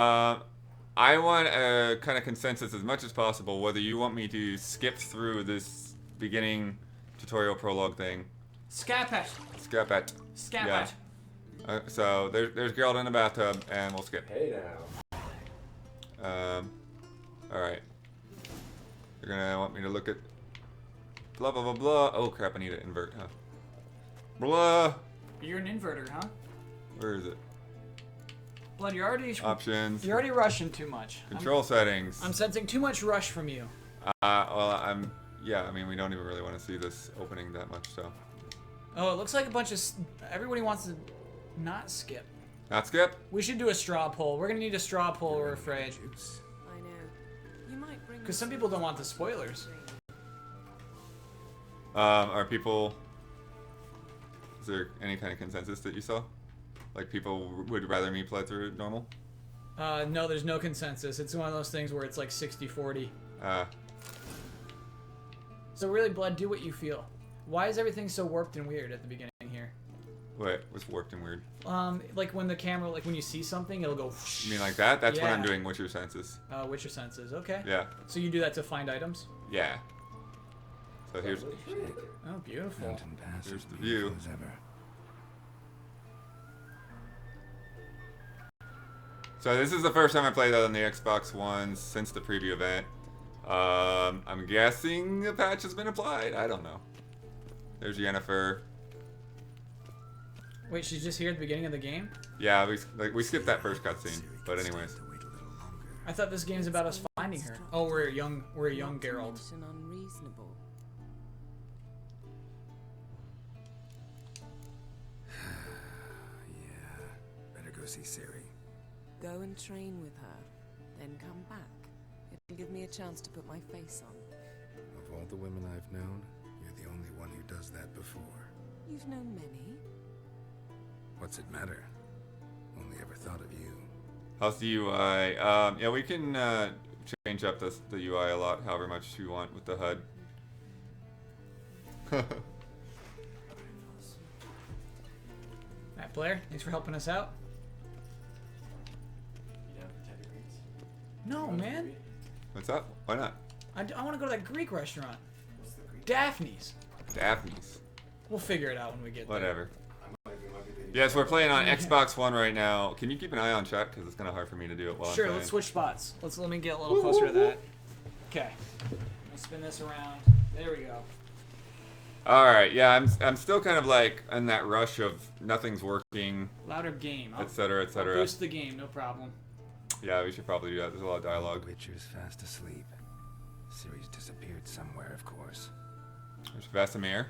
I want a kind of consensus as much as possible whether you want me to skip through this beginning tutorial prologue thing. Skip it. Skip it. Skip Yeah. it. So there's Geralt in the bathtub, and we'll skip. Hey now. Alright. You're gonna want me to look at blah blah blah blah. Oh crap, I need to invert, huh? Blah. You're an inverter, huh? Where is it? Blood, you're already Options. You're already rushing too much. Control settings. I'm sensing too much rush from you. Well, yeah, I mean, we don't even really want to see this opening that much, so. Oh, it looks like a bunch of... Everybody wants to not skip. Not skip? We should do a straw poll. We're gonna need a straw poll, we're afraid. I know. You might bring Because some people don't want the spoilers. Are people... Is there any kind of consensus that you saw? Like, people would rather me play through normal? No, there's no consensus. It's one of those things where it's like 60-40. So really, Blood, do what you feel. Why is everything so warped and weird at the beginning here? Wait, what's warped and weird? Like when the camera, like when you see something, it'll go... You mean like that? That's what I'm Yeah. doing, Witcher senses. Witcher senses, okay. Yeah. So you do that to find items? Yeah. So here's Oh, beautiful. Mountain Pass Here's is the beautiful view. as ever. So this is the first time I played that on the Xbox One since the preview event. I'm guessing a patch has been applied. I don't know. There's Yennefer. Wait, she's just here at the beginning of the game? Yeah, we skipped that first cutscene. But anyways, I thought this game's about us finding her. Oh, we're a young Geralt. Unreasonable. Yeah, better go see Ciri. Go and train with her, then come back. It'll give me a chance to put my face on. Of all the women I've known, you're the only one who does that before. You've known many. What's it matter? Only ever thought of you. how's the UI? Yeah, we can change up the UI a lot, however much you want with the HUD. Alright, Blair, thanks for helping us out. No, man. What's up? Why not? I want to go to that Greek restaurant. Daphne's. Daphne's. We'll figure it out when we get there. Whatever. Yes, we're playing on Xbox One right now. Can you keep an eye on chat? Because it's kind of hard for me to do it while Sure, I'm playing. let's switch spots. Let me get a little closer to that. Okay. Let me spin this around. There we go. Alright, yeah, I'm still kind of like in that rush of nothing's working, Louder game. etc., I'll etc. boost the game, no problem. Yeah, we should probably do that. There's a lot of dialogue. Witcher's fast asleep. Ciri's disappeared somewhere, of course. There's Vesemir.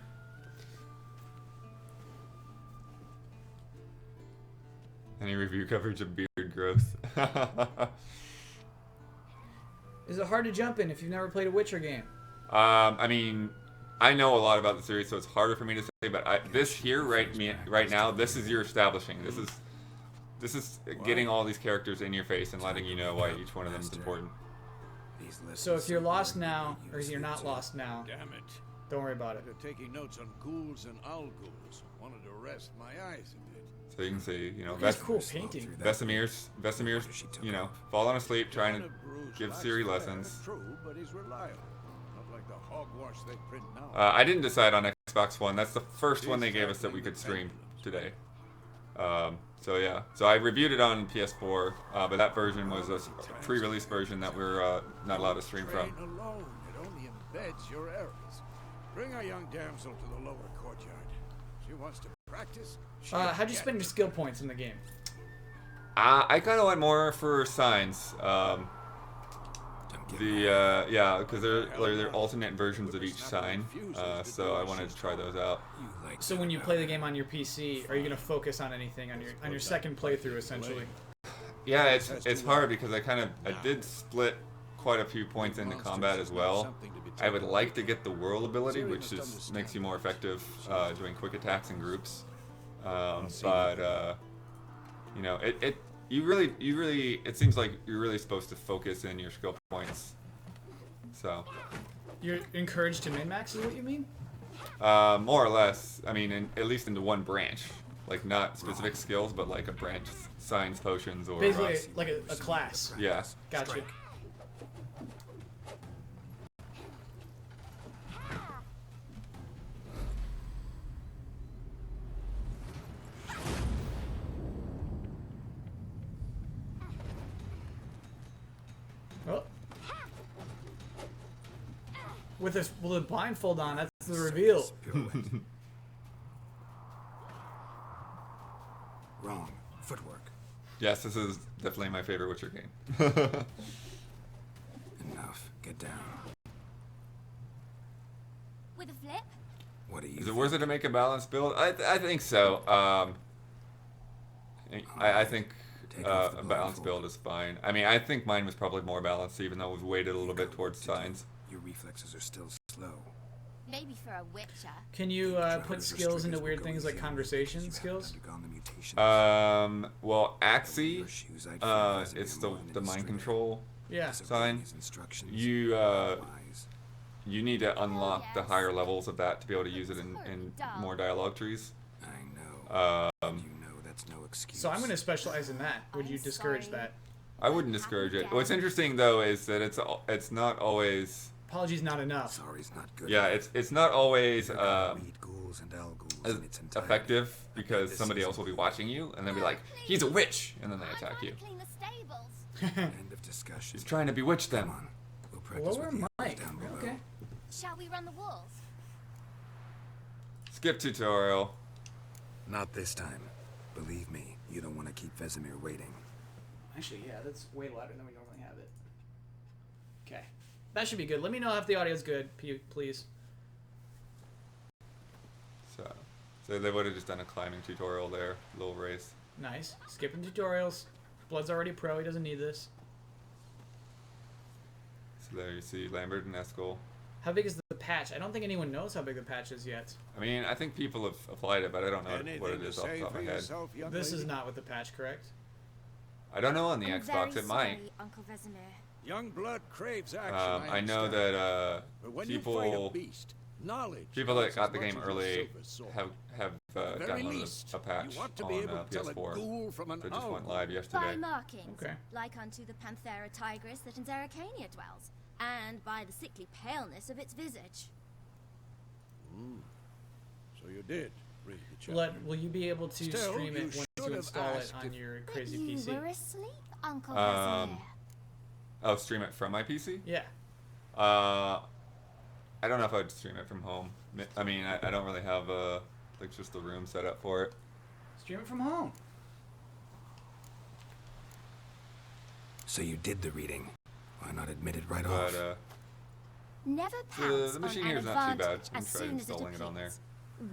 Any review coverage of beard growth? Is it hard to jump in if you've never played a Witcher game? I mean, I know a lot about the series, so it's harder for me to say. But this here, right now, this is your establishing. This is getting all these characters in your face and letting you know why each one of them is important. So if you're lost now, or you're not lost now, Damn it. don't worry about it. After taking notes on ghouls and owl ghouls, wanted to rest my eyes a bit. So you can see, you know, That's cool painting. Vesemir's, falling asleep, trying to give Ciri lessons. True, but he's reliable. Not like the hogwash they print now. I didn't decide on Xbox One. That's the first one they gave us that we could stream today. So yeah, so I reviewed it on PS4, but that version was a pre-release version that we're not allowed to stream from. Train alone, it only embeds your errors. Bring our young damsel to the lower courtyard. She wants to practice. How'd you spend your skill points in the game? I kind of went more for signs. Yeah, because they're alternate versions of each sign, so I wanted to try those out. So when you play the game on your PC, are you gonna focus on anything on your second playthrough, essentially? Yeah, it's hard because I did split quite a few points into combat as well. I would like to get the whirl ability, which just makes you more effective doing quick attacks in groups. But you know, it seems like you're really supposed to focus in your skill points. So You're encouraged to min-max, is what you mean? more or less. I mean, at least into one branch. Like not specific skills, but like a branch, science potions or Basically, like a class. yeah. Gotcha. Oh. With this, with a blindfold on, that's the reveal. Wrong. Footwork. Yes, this is definitely my favorite Witcher game. Enough. Get down. With a flip? What do you Is it worth it to make a balanced build? I think so. I think Take off the a balanced build is fine. I mean, I think mine was probably more balanced, even though it was weighted a little bit towards signs. Your reflexes are still slow. Maybe for a witcher. Can you put skills into weird things like conversation skills? Well, Axie, it's the mind control Yeah. sign. You need to unlock the higher levels of that to be able to use it in more dialogue trees. I know. You know that's no excuse. So I'm going to specialize in that. Would you discourage that? I wouldn't discourage it. What's interesting though is that it's not always. Apologies, not enough. Sorry's not good. Yeah, it's not always Weed ghouls and owl ghouls as in its entirety. effective because somebody else will be watching you and they'll be like, "He's a witch," and then they attack you. Clean the stables. End of discussion. He's trying to bewitch them. Come on. We'll practice Lower with the others mic. down below. Okay. Shall we run the walls? Skip tutorial. Not this time. Believe me, you don't want to keep Vesemir waiting. Actually, yeah, that's way louder than we normally have it. Okay. That should be good. Let me know if the audio's good, please. So they would have just done a climbing tutorial there, little race. Nice. Skipping tutorials. Blood's already pro. He doesn't need this. So there you see Lambert and Eskel. How big is the patch? I don't think anyone knows how big the patch is yet. I mean, I think people have applied it, but I don't know what it Anything is to off the say top of for my head. yourself, young This is lady? not with the patch, correct? I don't know on the I'm Xbox. very It might. sorry, Uncle Vesemir. Young blood craves action. I know understand. that But when you fight a people beast, knowledge that counts got as the much game as a early silver sword. have At the very downloaded least, a patch you want to on be able to tell a PS4 ghoul from an that just owl. went live By yesterday. markings, Okay. like unto the Panthera tigris that in Zeracania dwells, and by the sickly paleness of its visage. So you did read the chapter. Blood, will you be able to Still, stream you it once should you have install it asked on if- your But crazy you PC? were asleep, Uncle Um, Vesemir. Oh, stream it from my PC? Yeah. I don't know if I'd stream it from home. I mean, I don't really have like just the room set up for it. Stream it from home. So you did the reading. Why not admit it right But off? Never pounce the machine on here an is not too bad. advantage I'm as trying soon as it installing it on there. appears.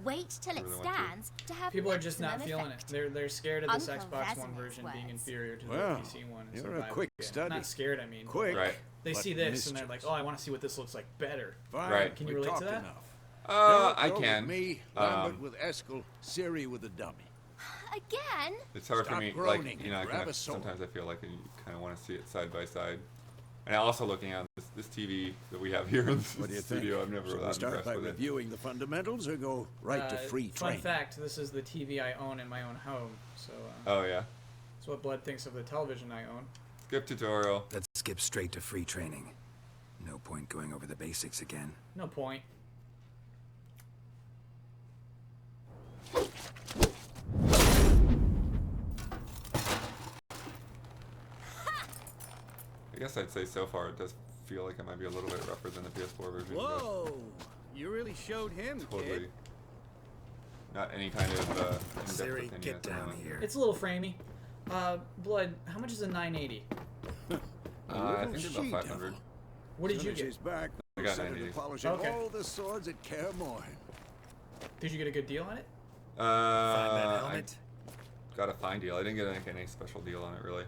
Wait till it really want to. stands to have People are just not maximum feeling it. effect. They're scared of this Uncle Xbox One Vasimir's version being words. inferior to Well, the PC one. you're so a quick study. Not scared, I mean. Quick. Right. They but see this and they're like, mischievous. oh, I want to see what this looks like better. Fine, Right. Can you we relate to talked that? Enough. I Go can. With me, Lambert with Eskel, Siri with a dummy. Again? It's hard for Stop me, groaning like, and you know, I grab kind a of, sword. sometimes I feel like you kind of want to see it side by side. And also looking at this TV that we have here in What do the you studio, think? I'm never Shall we that start impressed by with it. reviewing the fundamentals or go right to free Fun training? fact, this is the TV I own in my own home. So Oh yeah. that's what Blood thinks of the television I own. Skip tutorial. Let's skip straight to free training. No point going over the basics again. No point. I guess I'd say so far it does feel like it might be a little bit rougher than the PS4 version. but Whoa! You really showed him, Totally. kid. Not any kind of in-depth Siri, opinion get at the down moment. here. It's a little framey. Blood, how much is a 980? I think it's about She 500. devil. What did Soon you as get? she's back, I we'll got send her to 90. polishing Okay. all the swords at Kaer Morhen. Did you get a good deal on it? Find that I helmet. got a fine deal. I didn't get any special deal on it really.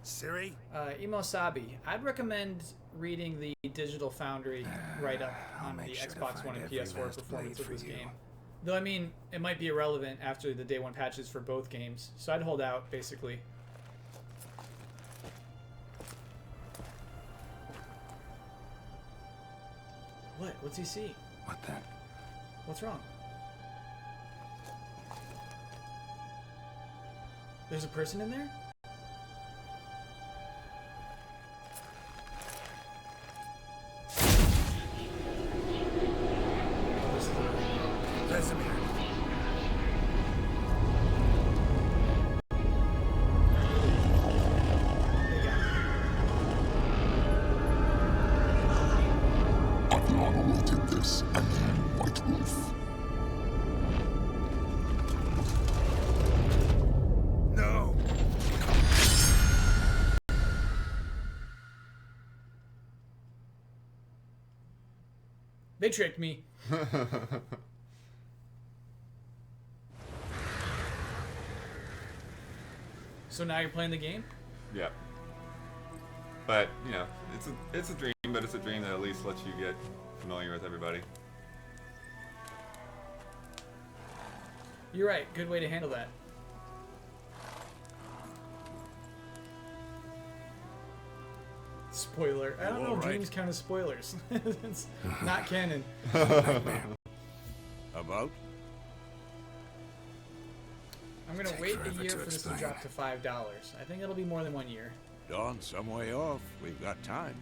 Siri? Emo Sabi, I'd recommend reading the Digital Foundry write-up I'll on the make sure to Xbox find One and every PS4 last performance blade of for this you. game. Though, I mean, it might be irrelevant after the day one patches for both games, so I'd hold out, basically. What? What's he see? What the? What's wrong? There's a person in there? Vesemir. Adriano will take this, and then White Wolf. No! They tricked me. So now you're playing the game? Yeah. But, you know, it's a dream, but it's a dream that at least lets you get familiar with everybody. You're right. Good way to handle that. Spoiler. I don't know if dreams count as spoilers. It's not canon. About? I'm going to Take wait a forever year to for this to explain. drop to $5. I think it'll be more than 1 year. Dawn's some way off. We've got time.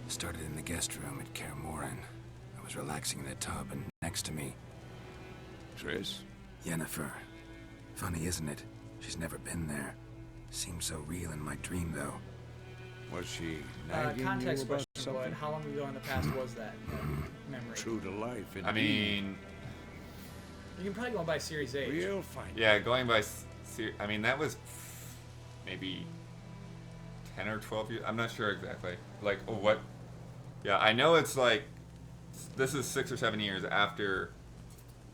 Started in the guest room at Kaer Morhen. I was relaxing in the tub, and next to me, Triss? Yennefer. Funny, isn't it? She's never been there. Seemed so real in my dream, though. Was she nagging Context you about question, Blood. something? How long ago in the past was that memory? True to life, indeed. I mean, You can probably go by series age. We'll find yeah, going by, I mean, that was maybe 10 or 12 years. I'm not sure exactly. Like, what? Yeah, I know it's like, this is 6 or 7 years after,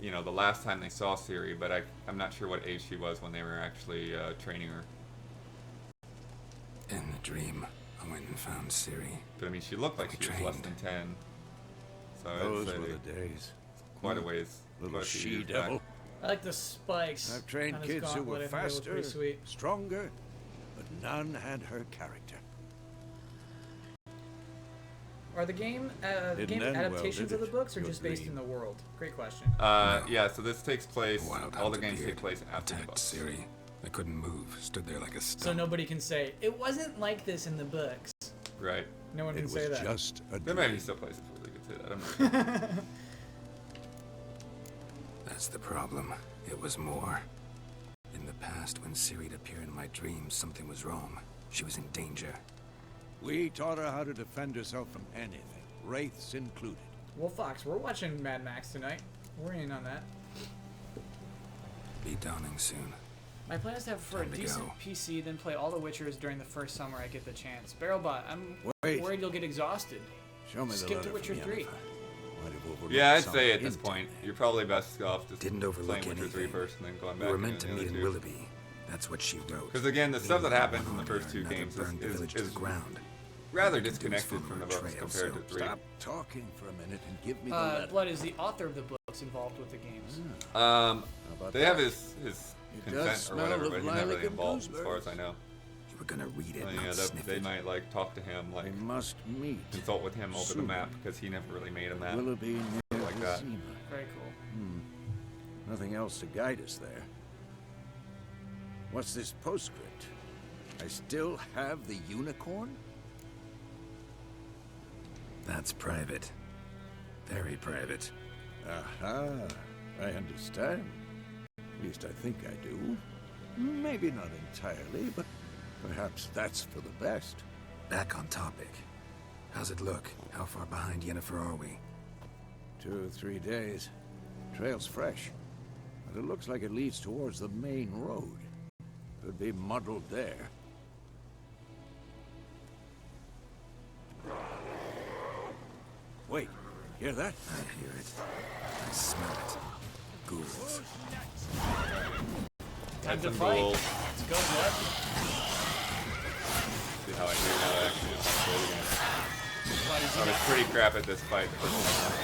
you know, the last time they saw Ciri, but I'm not sure what age she was when they were actually training her. In the dream, I went and found Ciri. But I mean, she looked like she was less than 10. So Those I'd were say the days. quite a ways. Little quite a few years back. she-devil. I like the spikes. I've trained on his kids who gauntlet. were I think they look faster, pretty sweet. stronger, but none had her character. Are the game Didn't end well, adaptations did of the it? books or Your just based in dream. the world? Great question. Yeah, so this takes place, Wild all the Hunt games appeared, take place after the attacked books. Ciri. I couldn't move, stood there like a So stump. nobody can say, it wasn't like this in the books. Right. No one It can was say that. just a There dream. might be still places where they could say that. I'm not sure. That's the problem. It was more. In the past, when Ciri'd appear in my dreams, something was wrong. She was in danger. We taught her how to defend herself from anything, wraiths included. Well, Fox, we're watching Mad Max tonight. We're in on that. Be dawning soon. My plan is to have for a Time to decent go. PC, then play all the Witchers during the first summer I get the chance. Barrelbot, I'm Wait. worried you'll get exhausted. Show me the Skip letter to Witcher from 3. Yennefer. Might have overlooked Yeah, I'd some say at this hint point, in there. you're probably best off just Didn't overlook playing Witcher 3 anything. first and then going We back were and meant to doing meet the in other two. Willoughby. That's what she wrote. Because again, the stuff that Leading happens in the one first or two another games burned the is village to the ground. rather All I could do was disconnected follow from the her books trail, compared so to 3. Stop talking for a minute and give me the letter. Blood is the author of the books involved with the games. How about They have that? his It does consent or smell whatever, of but he's not lilac really and involved as far as I gooseberries. know. You were gonna read it, Well, not yeah, sniff they it. might like talk to him, like We must meet. consult with him over the Soon. map because he never really made a map. Willoughby near like that. Vizima. Very cool. Nothing else to guide us there. What's this postscript? I still have the unicorn? That's private. Very private. Aha, I understand. At least I think I do. Maybe not entirely, but perhaps that's for the best. Back on topic. How's it look? How far behind Yennefer are we? 2 or 3 days. Trail's fresh, but it looks like it leads towards the main road. Could be muddled there. Wait, hear that? I hear it. I smell it. Ghouls. Time to Some fight. gold. Let's go, Blood. See how I do now actually is not good again. Blood is I was pretty crap at this fight. The first time.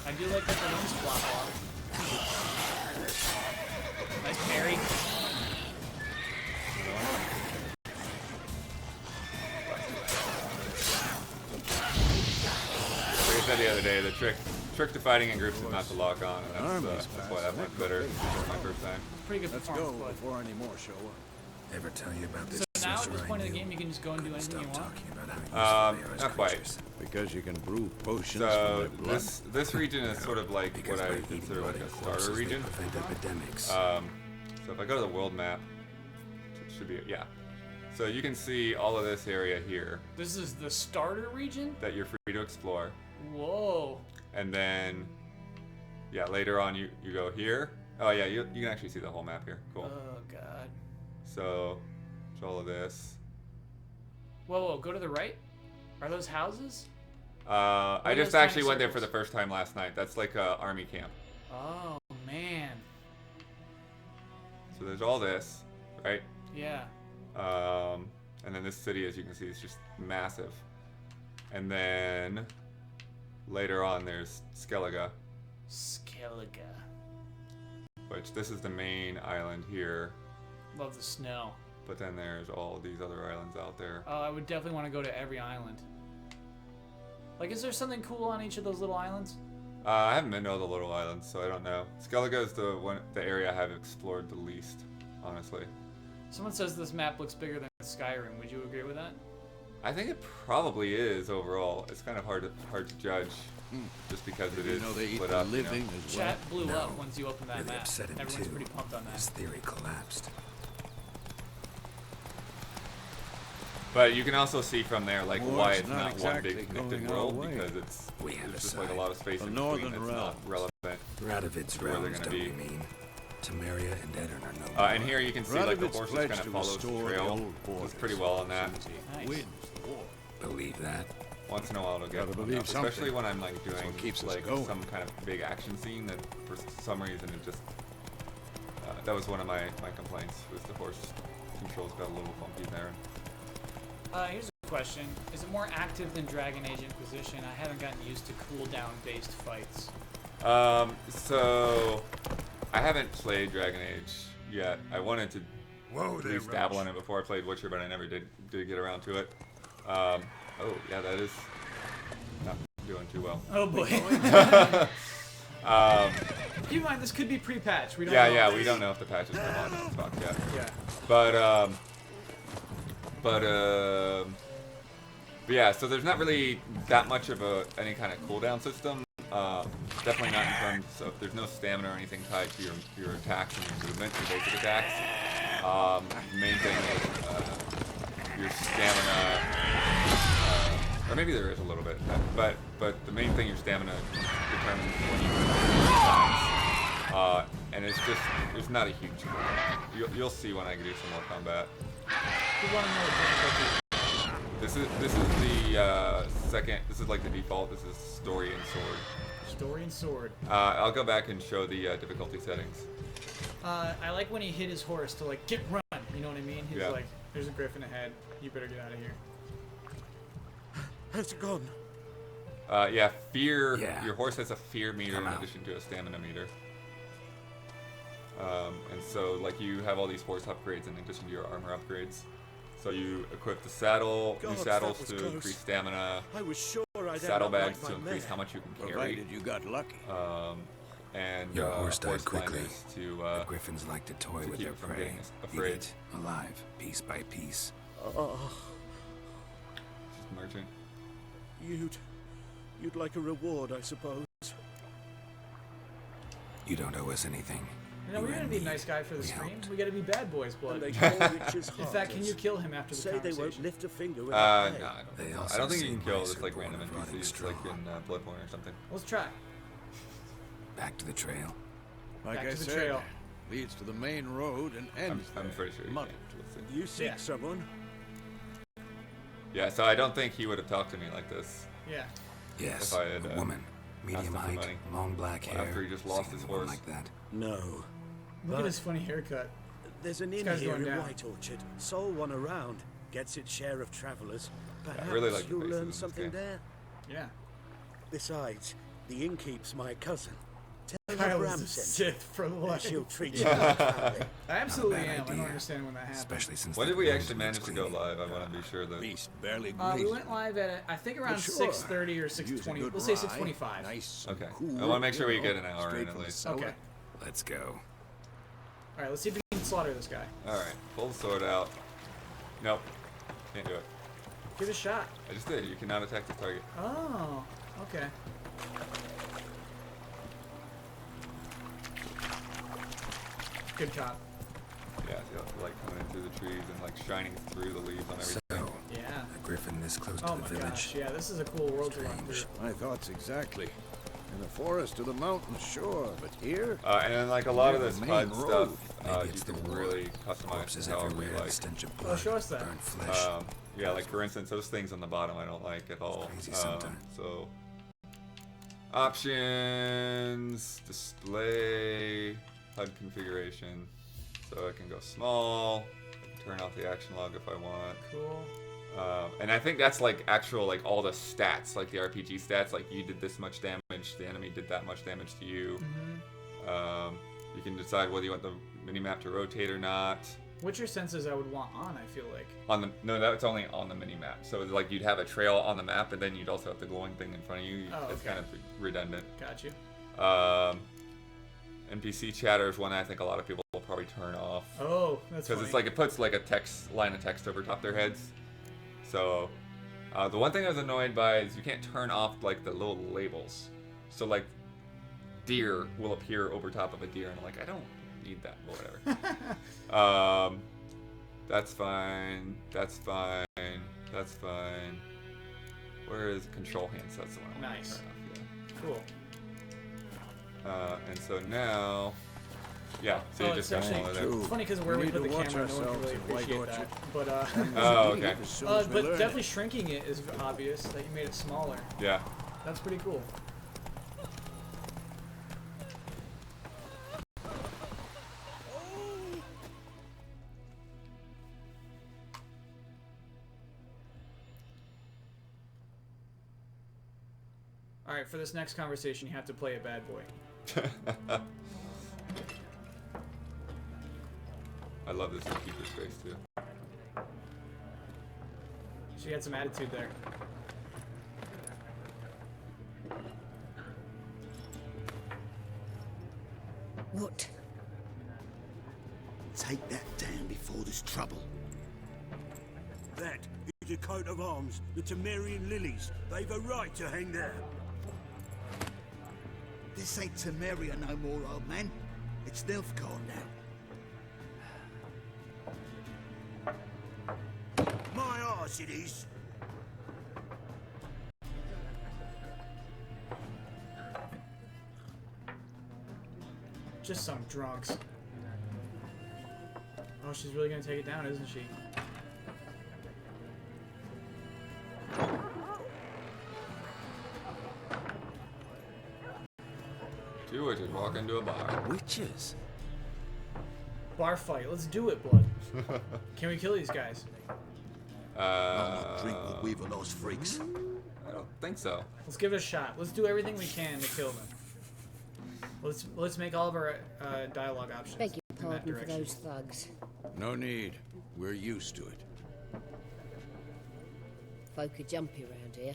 I do like that the wings flop off. Nice parry. the other day, the trick to fighting in groups is not to lock on, and that's why that went better my first time. Pretty good Let's go performance, bud. before any more show up. Ever tell you about this So now at sorcerer this I point in the knew? game, you can just go and do Couldn't anything you stop want. talking about how useful they are as Not quite. creatures. Because you can brew potions So from their blood. this region is sort of like Because what by I eating consider like blood a and starter corpses, they region. prevent epidemics. So if I go to the world map, it should be, yeah. So you can see all of this area here This is the starter region? that you're free to explore. Whoa. And then, yeah, later on you go here. Oh yeah, you can actually see the whole map here. Cool. Oh, God. So, it's all of this. Whoa, go to the right? Are those houses? I are just those actually tiny went there for circles? the first time last night. That's like a army camp. Oh, man. So there's all this, right? Yeah. And then this city, as you can see, is just massive. And then later on, there's Skellige, Skellige. which this is the main island here. Love the snow. But then there's all these other islands out there. Oh, I would definitely want to go to every island. Like, is there something cool on each of those little islands? I haven't been to all the little islands, so I don't know. Skellige is the area I have explored the least, honestly. Someone says this map looks bigger than Skyrim. Would you agree with that? I think it probably is overall. It's kind of hard to judge, just because it You is know they eat split the up. You know? living as well. Chat blew No, up once you opened that really map. upset him Everyone's too. pretty pumped on that. His theory collapsed. But you can also see from there like War's why it's not not one exactly big connected going our world, way. because We have there's a just like a side. lot of space The in northern between that's not realms. relevant. Radovid's Where they're realms, gonna don't be. you mean? Temeria and Edirn are no more. And here you can see like the Radovid's horses pledged kind of to follows the restore the trail. old It's borders. pretty well on that. Nice. Wins the war. Believe that? Once in a while it'll get Gotta fun believe enough, especially something. when I'm like doing what keeps us like going. some kind of big action scene that for some reason it just that was one of my complaints, was the horse controls got a little funky there. Here's a question. Is it more active than Dragon Age Inquisition? I haven't gotten used to cooldown-based fights. So I haven't played Dragon Age yet. I wanted to Whoa at least dabble in it before I played Witcher, but I never did get around to it. Oh yeah, that is not doing too well. Oh boy. Keep in mind, this could be pre-patch. We don't know. Yeah, we don't know if the patch has come on Xbox yet. Yeah. But yeah, so there's not really that much of any kind of cooldown system. Definitely not in terms of, there's no stamina or anything tied to your attacks and your movement, your basic attacks. The main thing is your stamina, or maybe there is a little bit, but the main thing, your stamina determines when you can attacks. And it's just, there's not a huge amount. You'll see when I do some more combat. We want to know the difficulty. This is the second. This is like the default. This is story and sword. Story and sword. I'll go back and show the difficulty settings. I like when he hit his horse to like get run. You know what I mean? He's Yeah. like, "There's a griffin ahead. You better get out of here." Has it gone? Yeah, fear. Yeah. Your horse has a fear meter Come in out. addition to a stamina meter. And so like you have all these horse upgrades in addition to your armor upgrades. So you equip the saddle, new God, saddles that to was close. increase stamina, I was sure I'd saddlebags to increase how much you can carry, Provided you got lucky. and Your horse died horse quickly. blinders to The griffins like to toy to with keep their from prey. getting Eat afraid. it alive, piece by piece. merchant. You'd like a reward, I suppose. You don't owe us anything. You know, we're gonna be a nice guy for the We stream. helped. We gotta be bad boys, blood. And they call witches In fact, can you heartless. kill him after the Say they conversation? won't lift a finger when No, they I pay. don't They think so. also I don't think you seem can kill nicer just like born random of running NPCs like straw. in Bloodborne or something. Let's try. Back to the trail. Like Back I to the said, trail. leads to the main road and ends I'm there. pretty sure you Muddled. can. Let's see. You seek Yeah. someone. Yeah, so I don't think he would have talked to me like this. Yeah. Yes, If I had, a woman. Medium him for height, money. long black hair. After he just lost Seen his anyone horse. like that. No. Look But at his funny haircut. there's an inn guy's here going in down. White Orchard. Sole one around. Gets its share of travellers. Perhaps really like the you'll faces in learn this something game. there. Yeah. Besides, the innkeep's my cousin. Tell in Kyle the is Bram a Center. Sith for life. She'll treat you like family. I absolutely Not a bad am. I don't idea. understand when that happened. Especially since When that did we wound actually needs manage to go cleaning. live? I want to be sure that. Beast barely We grazed went live at I think around But sure, 6:30 or use a 6:20. good Let's say rye, 6:25. Nice and Okay. cool, I want to make sure we you get know, an hour straight in at from the least. cellar. Okay. Let's go. All right. Let's see if we can slaughter this guy. All right, pull the sword out. Nope, can't do it. Give it a shot. I just did. You cannot attack the target. Oh. Okay. Good cop. Yeah, see the light coming in through the trees and like shining through the leaves on everything. So, Yeah. a griffin this close Oh to my the village. gosh. Yeah. This is a cool world to run Strange. through. My thoughts exactly. In the forest or the mountains, sure, but here? And then like a lot of Near this the HUD main stuff, road. Maybe you it's the can war. really customize Corpses however you everywhere, like. the stench of Oh, blood, show us that. burnt flesh. Yeah, like for instance, those things on the bottom I don't like at all. crazy sometimes. So, options, display, HUD configuration. So I can go small. I can turn off the action log if I want. Cool. And I think that's like actual like all the stats, like the RPG stats. Like you did this much damage, the enemy did that much damage to you. You can decide whether you want the minimap to rotate or not. What's your senses I would want on? I feel like. On the no, that's only on the minimap. So it's like you'd have a trail on the map, and then you'd also have the glowing thing in front of you. Oh, It's okay. kind of redundant. Got you. NPC chatter is one I think a lot of people will probably turn off Oh, that's because funny. it's like it puts like a text line of text over top their heads. So the one thing I was annoyed by is you can't turn off like the little labels. So like deer will appear over top of a deer, and I'm like, I don't need that, but whatever. That's fine. That's fine. That's fine. Where is control hands? That's the one I want to Nice. turn off. Cool. Yeah. And so now, yeah. So Oh, you just it's got actually all of that. true. It's funny because where we need put to the watch camera, no one can ourselves really in White appreciate Orchard. that. But Oh, okay. As soon as we but learn it. definitely shrinking it is obvious that you made it smaller. Yeah. That's pretty cool. All right, for this next conversation, you have to play a bad boy. I love this Keeper's face too. She had some attitude there. What? Take that down before there's trouble. That is a coat of arms, the Temerian lilies. They've a right to hang there. This ain't Temeria no more, old man. It's Nilfgaard now. My arse it is. Just some drunks. Oh, she's really gonna take it down, isn't she? Two witches walk into a bar. Witches? Bar fight. Let's do it, Blood. Can we kill these guys? I'll not drink with we've-a-lost freaks. I don't think so. Let's give it a shot. Let's do everything we can to kill them. Let's make all of our dialogue options Beg your in that pardon for direction. those thugs. No need. We're used to it. Folk are jumpy around here.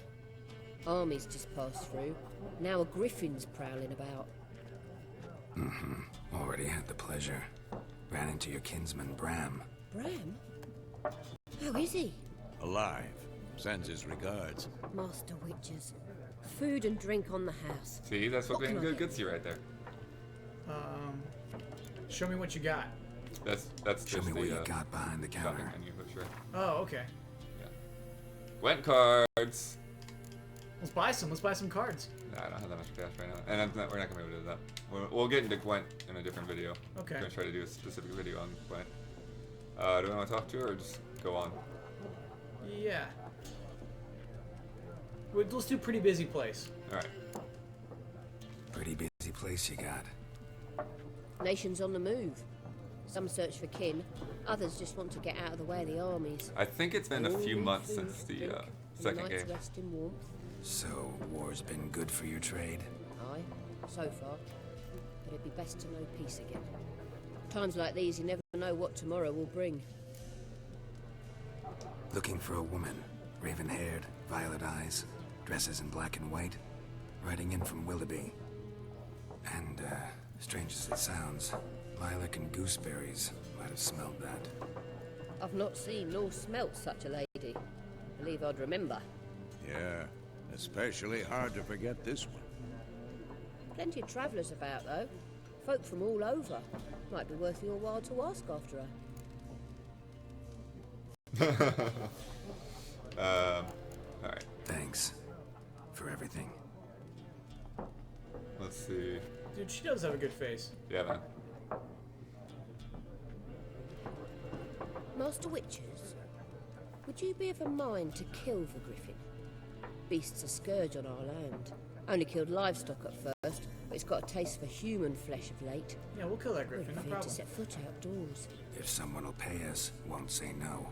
Armies just passed through. Now a griffin's prowling about. Already had the pleasure. Ran into your kinsman, Bram. Bram? How is he? Alive. Sends his regards. Master witches. Food and drink on the house. See, that's what What being can I good get? gets you right there. Show me what you got. That's Show just me what the you got behind the shopping counter. menu, but sure. Oh, okay. Went cards. Let's buy some. Let's buy some cards. Nah, I don't have that much cash right now, and we're not gonna be able to do that. We'll get into Gwent in a different video. Okay. I'm gonna try to do a specific video on Gwent. Do we want to talk to her or just go on? Yeah. Let's do pretty busy place. All right. Pretty busy place you got. Nations on the move. Some search for kin. Others just want to get out of the way of the armies. I think it's been a few All months food, since the drink, and second night's game. rest in warmth. So, war's been good for your trade? Aye, so far. but it'd be best to know peace again. Times like these, you never know what tomorrow will bring. Looking for a woman. Raven-haired, violet eyes, dresses in black and white. Riding in from Willoughby. And, strange as it sounds, lilac and gooseberries might have smelled that. I've not seen nor smelt such a lady. Believe I'd remember. Yeah, especially hard to forget this one. Plenty of travellers about, though. Folk from all over. Might be worth your while to ask after her. Alright. Thanks. For everything. Let's see. Dude, she does have a good face. Yeah, man. Master Witchers, would you be of a mind to kill the griffin? Beast's a scourge on our land. Only killed livestock at first, but it's got a taste for human flesh of late. Yeah, we'll kill that griffin, no Wouldn't fear problem. to set foot outdoors. If someone will pay us, won't say no.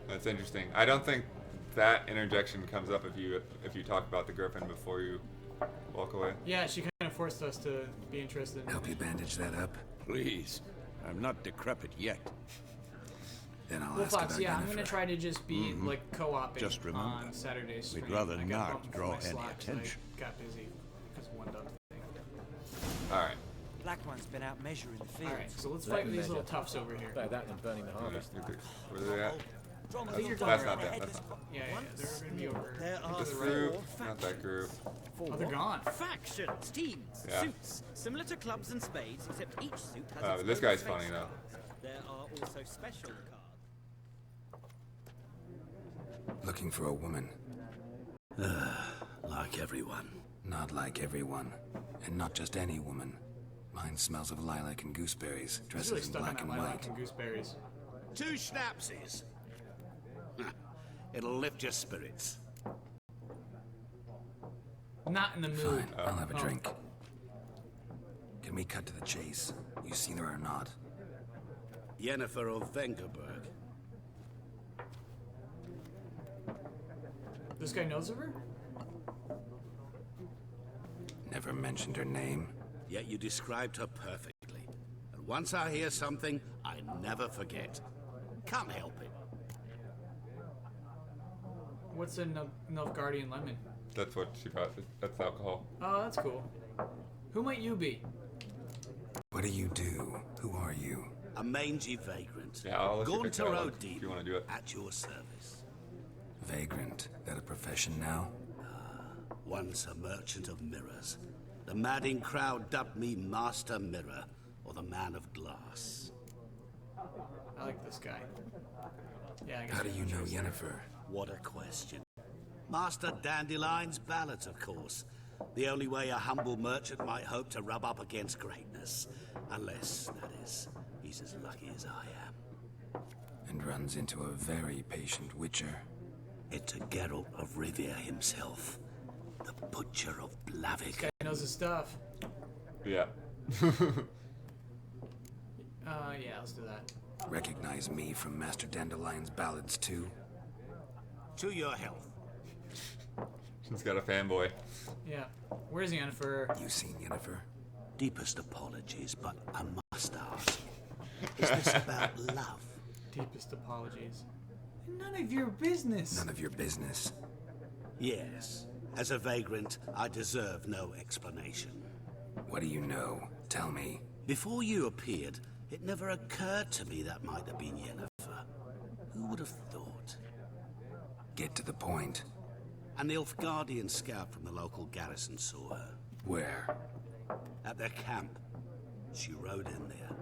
That's interesting. I don't think that interjection comes up if you talk about the griffin before you walk away. Yeah, she kind of forced us to be interested in Help you bandage that up? Please. I'm not decrepit yet. Then I'll Well, ask Fox, about yeah, I'm Yennefer. gonna try to just be like co-oping Just remember, on Saturday's stream. we'd rather I got not bumped from draw my any slot 'cause attention. I got busy because of one dumb thing. Alright. Black One's been out measuring the fields. Alright, so let's fight with these little toughs over here. Better that than burning the harvest. Where are they at? I think you're That's going not around. them. That's not. Yeah, they're gonna be over. There are This four group, not factions. that group. Oh, they're gone. Factions, teams, Yeah. suits, similar to clubs and spades, except each suit has its This own guy's face funny though. card. There are also special cards. Looking for a woman. Like everyone. Not like everyone. And not just any woman. Mine smells of lilac and gooseberries, He's dresses really in stuck on black that and lilac white. and gooseberries. 2 schnapsies. It'll lift your spirits. Not in the mood. Fine, I'll have a Oh. drink. Can we cut to the chase? You seen her or not? Yennefer of Vengerberg. This guy knows of her? Never mentioned her name. Yet you described her perfectly. And once I hear something, I never forget. Can't help it. What's a Nilfgaardian lemon? That's what she brought. That's alcohol. Oh, that's cool. Who might you be? What do you do? Who are you? A mangy vagrant. Yeah, I'll let you pick Gaunter that one O'Dean, if you want to do it. at your service. Vagrant. That a profession now? Once a merchant of mirrors. The madding crowd dubbed me Master Mirror, or the Man of Glass. I like this guy. Yeah, I guess How do I'm you know interested. Yennefer? What a question. Master Dandelion's ballads, of course. The only way a humble merchant might hope to rub up against greatness. Unless, that is, he's as lucky as I am. And runs into a very patient witcher. It's a Geralt of Rivia himself. The Butcher of This Blavik. guy knows his stuff. Yeah. Yeah, let's do that. Recognize me from Master Dandelion's ballads too? To your health. She's got a fanboy. Yeah. Where's Yennefer? You seen Yennefer? Deepest apologies, but I must ask. Is this about love? Deepest apologies. None of your business. None of your business. Yes. As a vagrant, I deserve no explanation. What do you know? Tell me. Before you appeared, it never occurred to me that might have been Yennefer. Who would have thought? Get to the point. An Nilfgaardian scout from the local garrison saw her. Where? At their camp. She rode in there.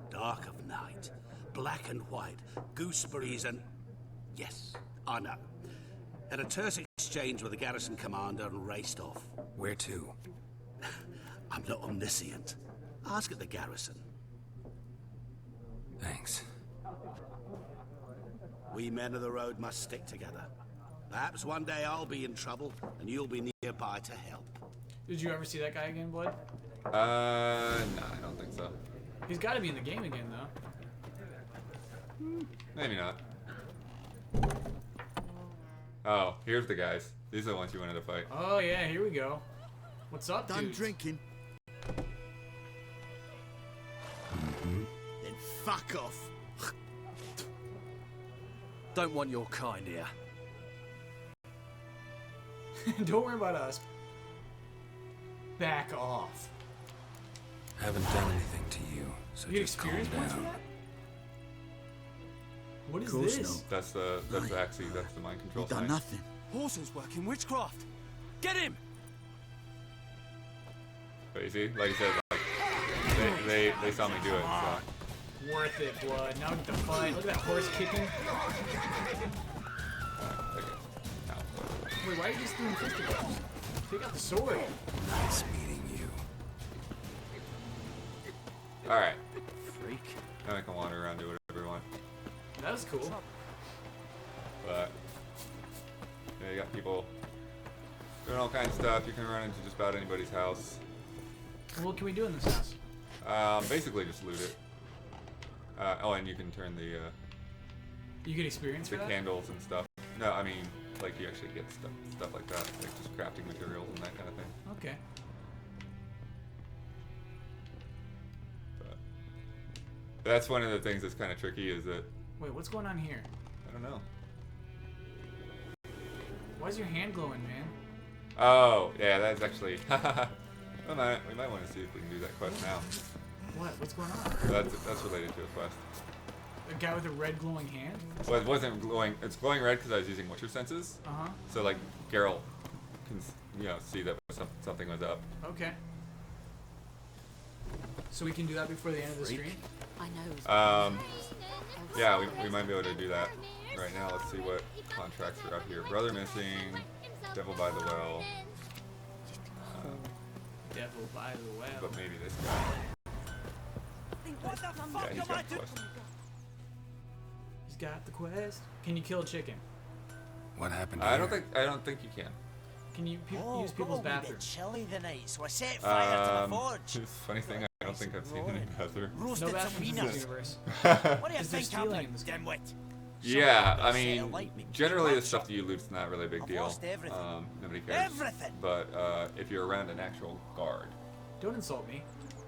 Dark of night. Black and white. Gooseberries and... Yes, I know. Had a terse exchange with the garrison commander and raced off. Where to? I'm not omniscient. Ask at the garrison. Thanks. We men of the road must stick together. Perhaps one day I'll be in trouble, and you'll be nearby to help. Did you ever see that guy again, Blood? No, I don't think so. He's got to be in the game again, though. Maybe not. Oh, here's the guys. These are the ones you wanted to fight. Oh yeah, here we go. What's up, Done dudes? drinking. Then fuck off. Don't want your kind here. Don't worry about us. Back off. Haven't done anything to you, so You just calm experience points for down. that? What is Course this? no. That's actually that's the mind control We've done sign. nothing. Horses working witchcraft. Get him! But you see, like I said, like, they saw me do it. So. Worth it, blood. Now we get to fight. Look at that horse kicking. Wait, why are you just doing fisticuffs? Take out the sword. Nice meeting you. All right. Freak. Now I can wander around, do whatever I want. That was cool. But yeah, you got people doing all kinds of stuff. You can run into just about anybody's house. What can we do in this house? Basically just loot it. Oh, and you can turn the You get experience for that? candles and stuff. No, I mean, like you actually get stuff like that, like just crafting materials and that kind of thing. Okay. But that's one of the things that's kind of tricky is that Wait, what's going on here? I don't know. Why is your hand glowing, man? Oh, yeah, that's actually. we might want to see if we can do that quest now. What? What's going on? That's related to a quest. A guy with a red glowing hand? Well, it wasn't glowing. It's glowing red because I was using Witcher senses. Uh-huh. So like Geralt can see that something was up. Okay. So we can do that before the end of the stream? I know. Yeah, we might be able to do that right now. Let's see what contracts are out here. Brother missing. Devil by the well. Devil by the well. But maybe this guy. Yeah, he's got the quest. He's got the quest. Can you kill a chicken? What happened? I don't think you can. Can you use people's bathrooms? Chilly the night, so I set fire to my forge. Funny thing, I don't think I've seen any bathroom. No bathrooms in this universe. What do you Is there think stealing I'm in this game? dimwit? Yeah, I mean, generally the stuff that you loot's not really a big deal. lost everything. Nobody cares. Everything. But if you're around an actual guard, Don't insult me.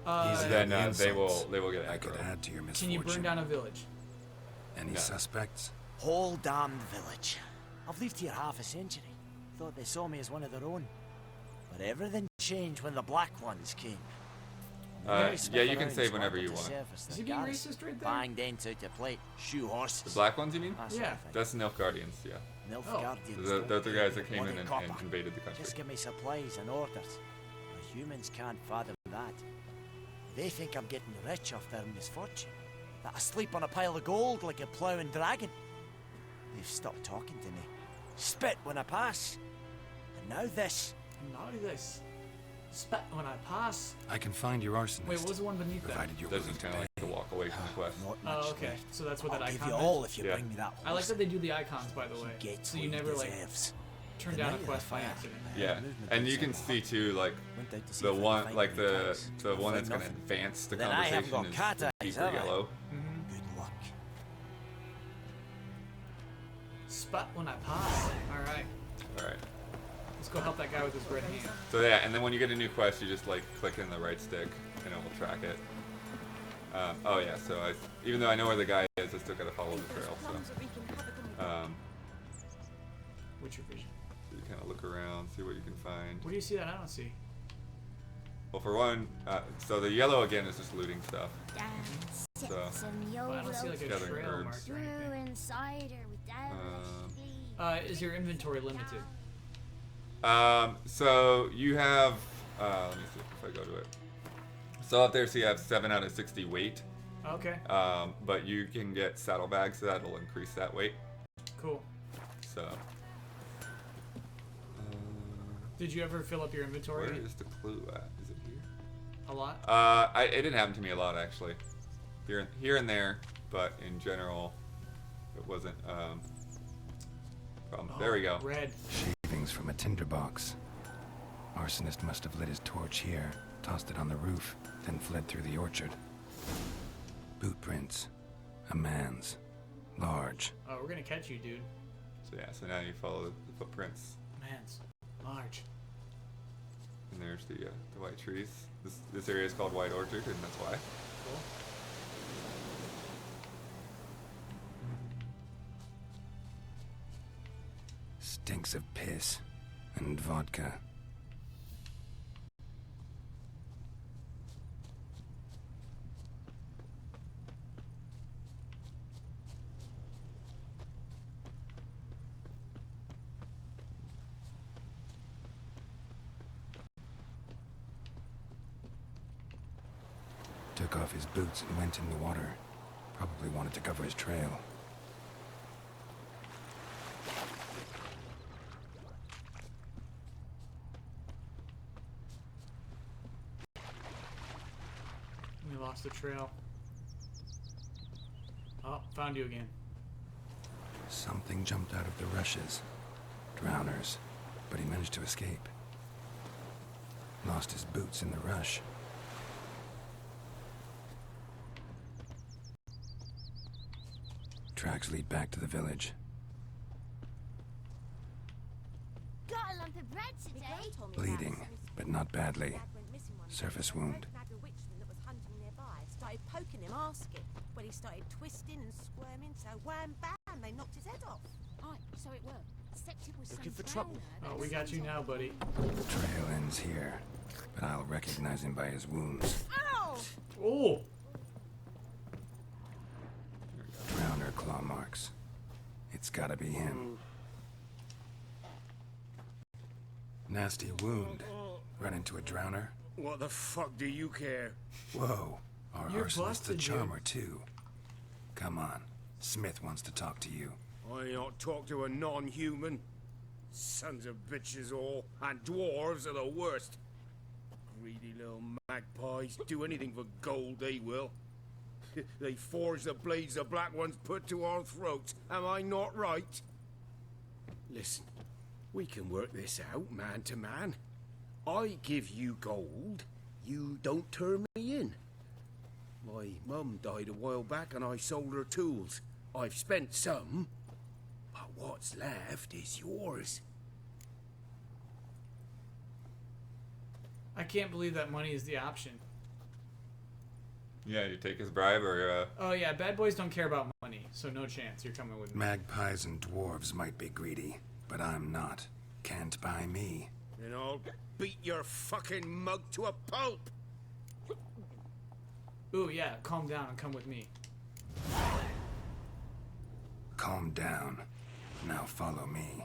then they will get I could aggro. add to your misfortune. Can you burn down a village? Any No. suspects? Whole damned village. I've lived here half a century. Thought they saw me as one of their own. But everything changed when the black ones came. Yeah, you can save whenever you want. Is he being racist right there? Banged into out to plate. Shoe horses. The black ones, you mean? That sort Yeah. of thing. That's Nilfgaardians, yeah. Nilfgaardians. They're the guys that came in Bloody and copper. invaded the country. Just give me supplies and orders. The humans can't fathom that. They think I'm getting rich off their misfortune. That I sleep on a pile of gold like a ploughing dragon. They've stopped talking to me. Spit when I pass. And now this. Now this. Spat when I pass. I can find your arsonist. Wait, what was the one beneath that? Provided you're That's willing just to kind of pay. like to walk away from the quest. Not much Oh, okay. left. So that's what that I'll icon give you meant? all if you Yeah. bring me that horse. I like that they do the icons, by the way. Gets So you what he never like deserves. turn The down a night of the quest by fire, accident. I had Yeah, movement and you outside can the see too, like Went out to see the if I one, could like find any the tracks. the one that's Found gonna nothing. advance the Then I haven't conversation got cat is eyes, deeper have I? yellow. Good luck. Spat when I pass. Alright. All right. Let's go help that guy with his red hand. So yeah, and then when you get a new quest, you just like click in the right stick, and it will track it. Oh yeah, so even though I know where the guy is, I still gotta follow the trail. So What's your vision? you kind of look around, see what you can find. Where do you see that I don't see? Well, for one, so the yellow again is just looting stuff. So Well, I don't see like a Gathering trail herbs. marked or anything. Brewing cider with Is your inventory limited? so you have. Let me see if I go to it. So up there, so you have 7 out of 60 weight. Okay. But you can get saddlebags, so that'll increase that weight. Cool. So. Did you ever fill up your inventory? Where is the clue at? Is it here? A lot? It didn't happen to me a lot actually. Here and there, but in general, it wasn't. Problem. There we go. Red. Shavings from a tinderbox. Arsonist must have lit his torch here, tossed it on the roof, then fled through the orchard. Boot prints. A man's. Large. Oh, we're gonna catch you, dude. So yeah, so now you follow the footprints. Mans. March. And there's the white trees. This area is called White Orchard, and that's why. Cool. Stinks of piss and vodka. Took off his boots and went in the water. Probably wanted to cover his trail. We lost the trail. Oh, found you again. Something jumped out of the rushes. Drowners. But he managed to escape. Lost his boots in the rush. Tracks lead back to the village. Got a lump of bread today. Bleeding, but not badly. Surface wound. That was hunting nearby. Started poking him, asking. When he started twisting and squirming, so wham bam, they knocked his head off. Right, so it worked. Except it was Looking some for trouble. drowner Oh, we got you now, buddy. The trail ends here, but I'll recognize him by his wounds. Ow! Oh! Drowner claw marks. It's gotta be him. Nasty wound. Run into a drowner. What the fuck do you care? Whoa. Our You're arsonist's a busted, charmer, dude. too. Come on. Smith wants to talk to you. I ain't not talk to a non-human. Sons of bitches all, and dwarves are the worst. Greedy little magpies. Do anything for gold, they will. They forge the blades the black ones put to our throats. Am I not right? Listen, we can work this out, man to man. I give you gold, you don't turn me in. My mum died a while back and I sold her tools. I've spent some, but what's left is yours. I can't believe that money is the option. Yeah, you take his bribe or Oh yeah, bad boys don't care about money, so no chance. You're coming with me. Magpies and dwarves might be greedy, but I'm not. Can't buy me. Then I'll beat your fucking mug to a pulp. Ooh, yeah, calm down and come with me. Calm down. Now follow me.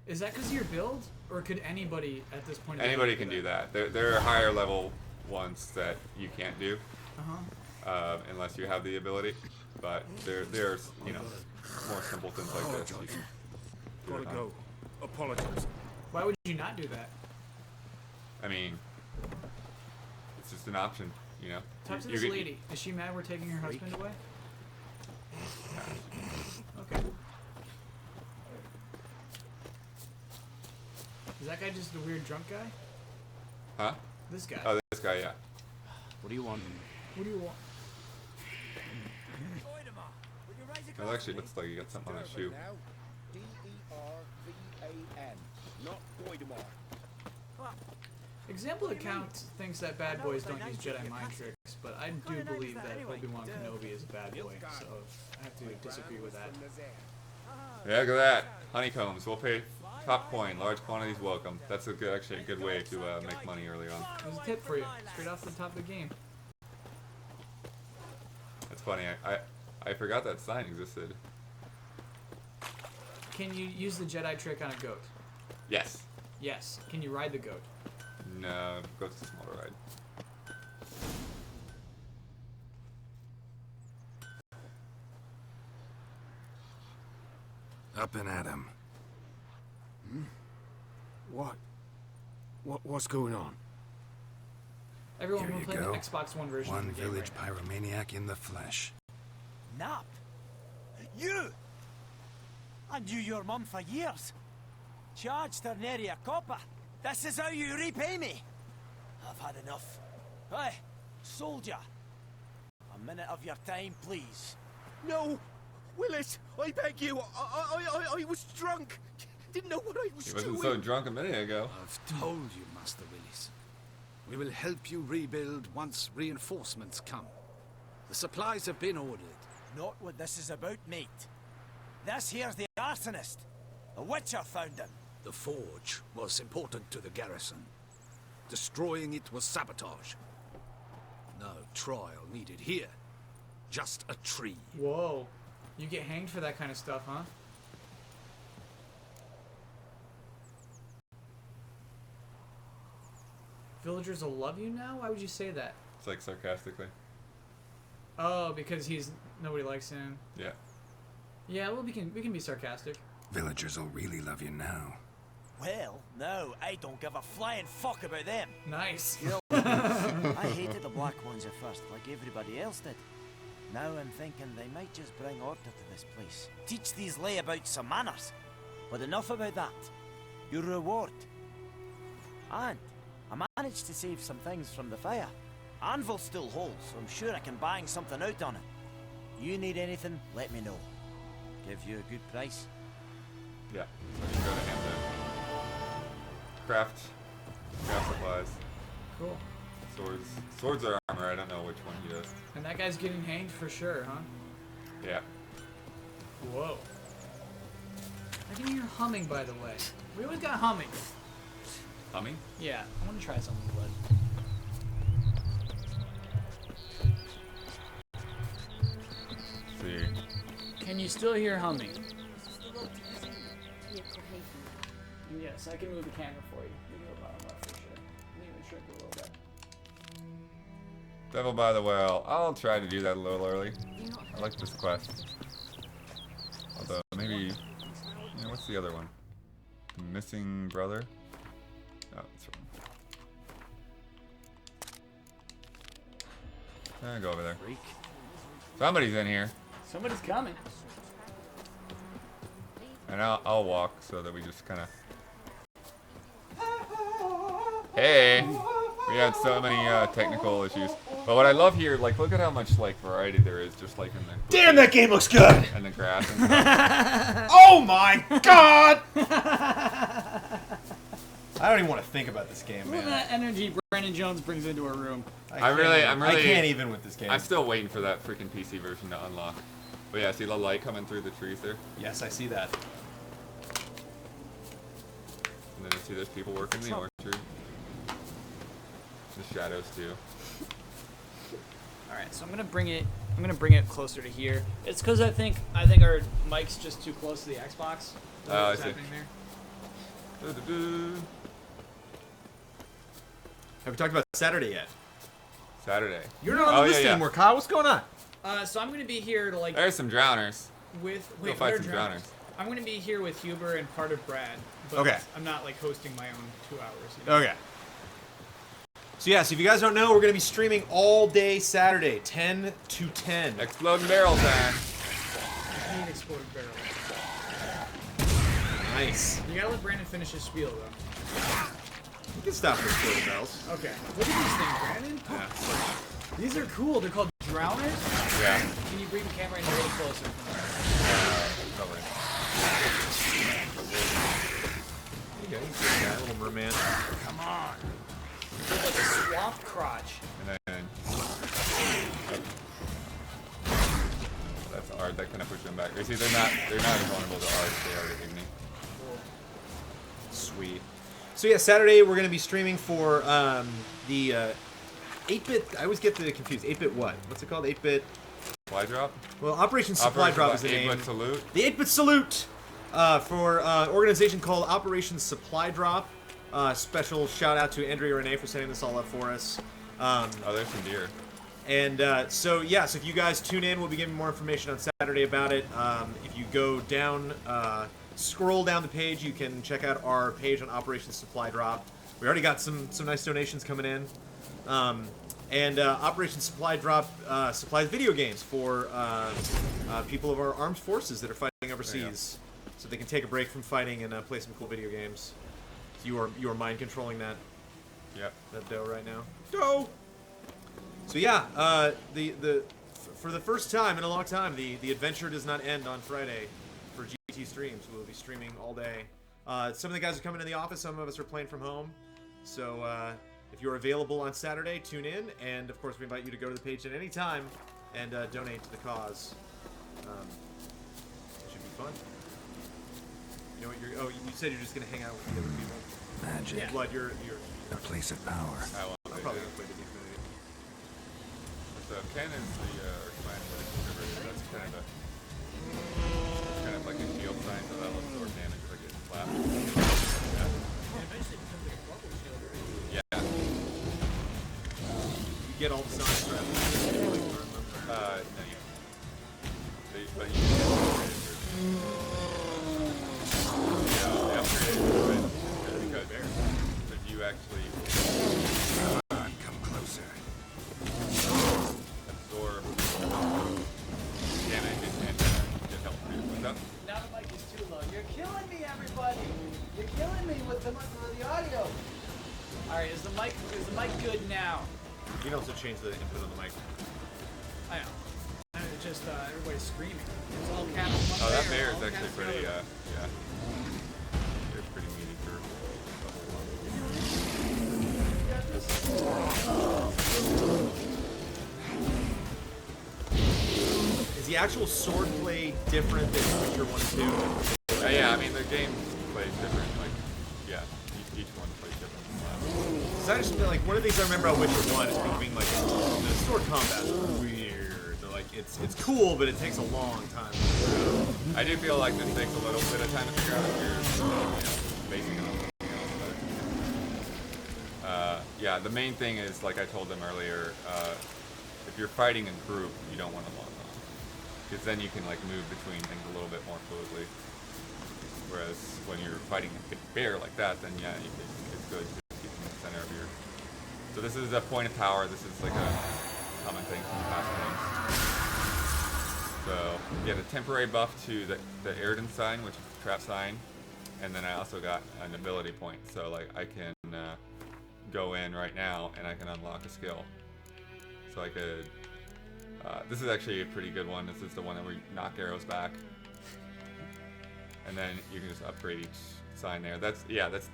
Is that because of your build? Or could anybody at this point... anybody can do that. There are higher level ones that you can't do. Unless you have the ability. But there's, you know, more simple things like this. You can do Gotta it on. go. Apologize. Why would you not do that? I mean, it's just an option, you know. Talk to You this get- lady. Is she mad we're taking her husband away? Okay. Is that guy just a weird drunk guy? Huh? This guy. Oh, this guy, yeah. What do you want? What do you want? It actually looks like you got something on his shoe. D-E-R-V-A-N, not Doidemar. Example account thinks that bad boys don't use Jedi mind tricks, but I do believe that Obi-Wan Kenobi is a bad boy, so I have to disagree with that. Yeah, look at that. Honeycombs. We'll pay top coin. Large quantities welcome. That's actually a good way to make money early on. There's a tip for you, straight off the top of the game. That's funny. I forgot that sign existed. Can you use the Jedi trick on a goat? Yes. Yes. Can you ride the goat? No, goat's a smaller ride. Up and at him. What's going on? Everyone Here will you play the go. Xbox One version One of the game village right now. pyromaniac in the flesh. Nap? You? I knew your mum for years. Charged her nary a copper. This is how you repay me. I've had enough. Hey, soldier. A minute of your time, please. No! Willis, I beg you, I was drunk. didn't know what I was He doing. wasn't so drunk a minute ago. I've told you, Master Willis. We will help you rebuild once reinforcements come. The supplies have been ordered. Not what this is about, mate. This here's the arsonist. The Witcher found him. The forge was important to the garrison. Destroying it was sabotage. No trial needed here. Just a tree. Whoa. You get hanged for that kind of stuff, huh? Villagers will love you now? Why would you say that? It's like sarcastically. Oh, because nobody likes him. Yeah. Yeah, well, we can be sarcastic. Villagers will really love you now. Well, no, I don't give a flying fuck about them. Nice. I hated the Black Ones at first, like everybody else did. Now I'm thinking they might just bring order to this place. Teach these layabouts some manners. But enough about that. Your reward. And I managed to save some things from the fire. Anvil still holds, so I'm sure I can bang something out on it. You need anything, let me know. Give you a good price. Yeah, I should go to him then. Craft supplies. Cool. Swords are armor, I don't know which one he does. And that guy's getting hanged for sure, huh? Yeah. Whoa. I can hear humming, by the way. We always got humming. Humming? Yeah, I want to try something, bud. See. Can you still hear humming? Yes, I can move the camera for you. You can go bottom left for sure. Even shrink a little bit. Devil by the Well. I'll try to do that a little early. I like this quest. Although, maybe... what's the other one? The Missing Brother? Oh, that's right. I'll go over there. Somebody's in here. Somebody's coming. And I'll walk so that we just kind of... Hey! We had so many technical issues. But what I love here, like, look at how much, like, variety there is just, like, in the... Damn, that game looks good! And the grass and stuff. Oh my god! I don't even want to think about this game, Look man. at that energy Brandon Jones brings into a room. I'm really... I can't even with this game. I'm still waiting for that freaking PC version to unlock. But yeah, see the light coming through the trees there? Yes, I see that. And then you see there's people working in the orchard. The shadows too. All right, so I'm gonna bring it closer to here. It's because I think our mic's just too close to the Xbox. Oh, What's I see. happening there? Have we talked about Saturday yet? Saturday. You're not on the list anymore, Kyle. What's going on? So I'm gonna be here to like. There's some drowners. Go fight what are some drowners. I'm gonna be here with Huber and part of Brad. But Okay. I'm not like hosting my own 2 hours. You know? Okay. So yeah, so if you guys don't know, we're going to be streaming all day Saturday, 10 to 10. Exploding barrel time. I need exploding barrel. Nice. You gotta let Brandon finish his spiel though. You can stop for exploding barrels. Okay. Look at these things, Brandon. Yeah. These are cool. They're called drowners. Yeah. Can you bring the camera in a little closer? Probably. There you go. Good guy, little merman. Come on. It's like a swamp crotch. And then... That's art. That kind of pushes them back. You see, they're not vulnerable to art. They are to igni. Sweet. So yeah, Saturday we're going to be streaming for the 8-bit. I always get confused. 8-bit what? What's it called? 8-bit. Supply drop? Well, Operation Supply Drop is the name. 8-bit salute. The 8-bit salute for an organization called Operation Supply Drop. Special shout out to Andrea Renee for setting this all up for us. Oh, there's some deer. And so yeah, so if you guys tune in, we'll be giving more information on Saturday about it. If you go down, scroll down the page, you can check out our page on Operation Supply Drop. We already got some nice donations coming in. And Operation Supply Drop supplies video games for people of our armed forces that are fighting overseas, so they can take a break from fighting and play some cool video games. So you are mind controlling that. Yep. That dough right now. Dough. So yeah, for the first time in a long time, the adventure does not end on Friday for GT streams. We'll be streaming all day Some of the guys are coming in the office. Some of us are playing from home. So if you're available on Saturday, tune in. And of course, we invite you to go to the page at any time and donate to the cause. It should be fun. You know what? You said you're just gonna hang out with the other people. Magic. Yeah. Blood, you're a place of power. I won't I'm play probably that. gonna play the community. So Ken is the Earthman, that's kind of like a shield sign, so that will absorb damage if I get slapped. Yeah. You get all the signs, right? No, you. But you can the upgrade is because if you actually come closer. Absorb damage and get health for you. What's up? Now the mic is too low. You're killing me, everybody. You're killing me with the audio. All right, is the mic good now? You can also change the input on the mic. I know. And it's just everybody's screaming. It's all caps. Oh, that bear is actually pretty. Yeah. They're pretty meaty for Is the actual sword play different than Witcher 1 and 2? Yeah, I mean the game plays different. Like, yeah, each one plays different. It's actually like one of the things I remember about Witcher 1 is being like the sword combat is weird. Like it's cool, but it takes a long time. I do feel like this takes a little bit of time to figure out if you're basing it on something else. Yeah, the main thing is, like I told them earlier, if you're fighting in group, you don't want to log on, because then you can like move between things a little bit more fluidly. Whereas when you're fighting a big bear like that, then yeah, it's good to keep in the center of your. So this is a point of power. This is like a common thing from past games. So you get a temporary buff to the Eridan sign, which is the trap sign, and then I also got an ability point. So like I can go in right now and I can unlock a skill. So I could. This is actually a pretty good one. This is the one where you knock arrows back, and then you can just upgrade each sign there. That's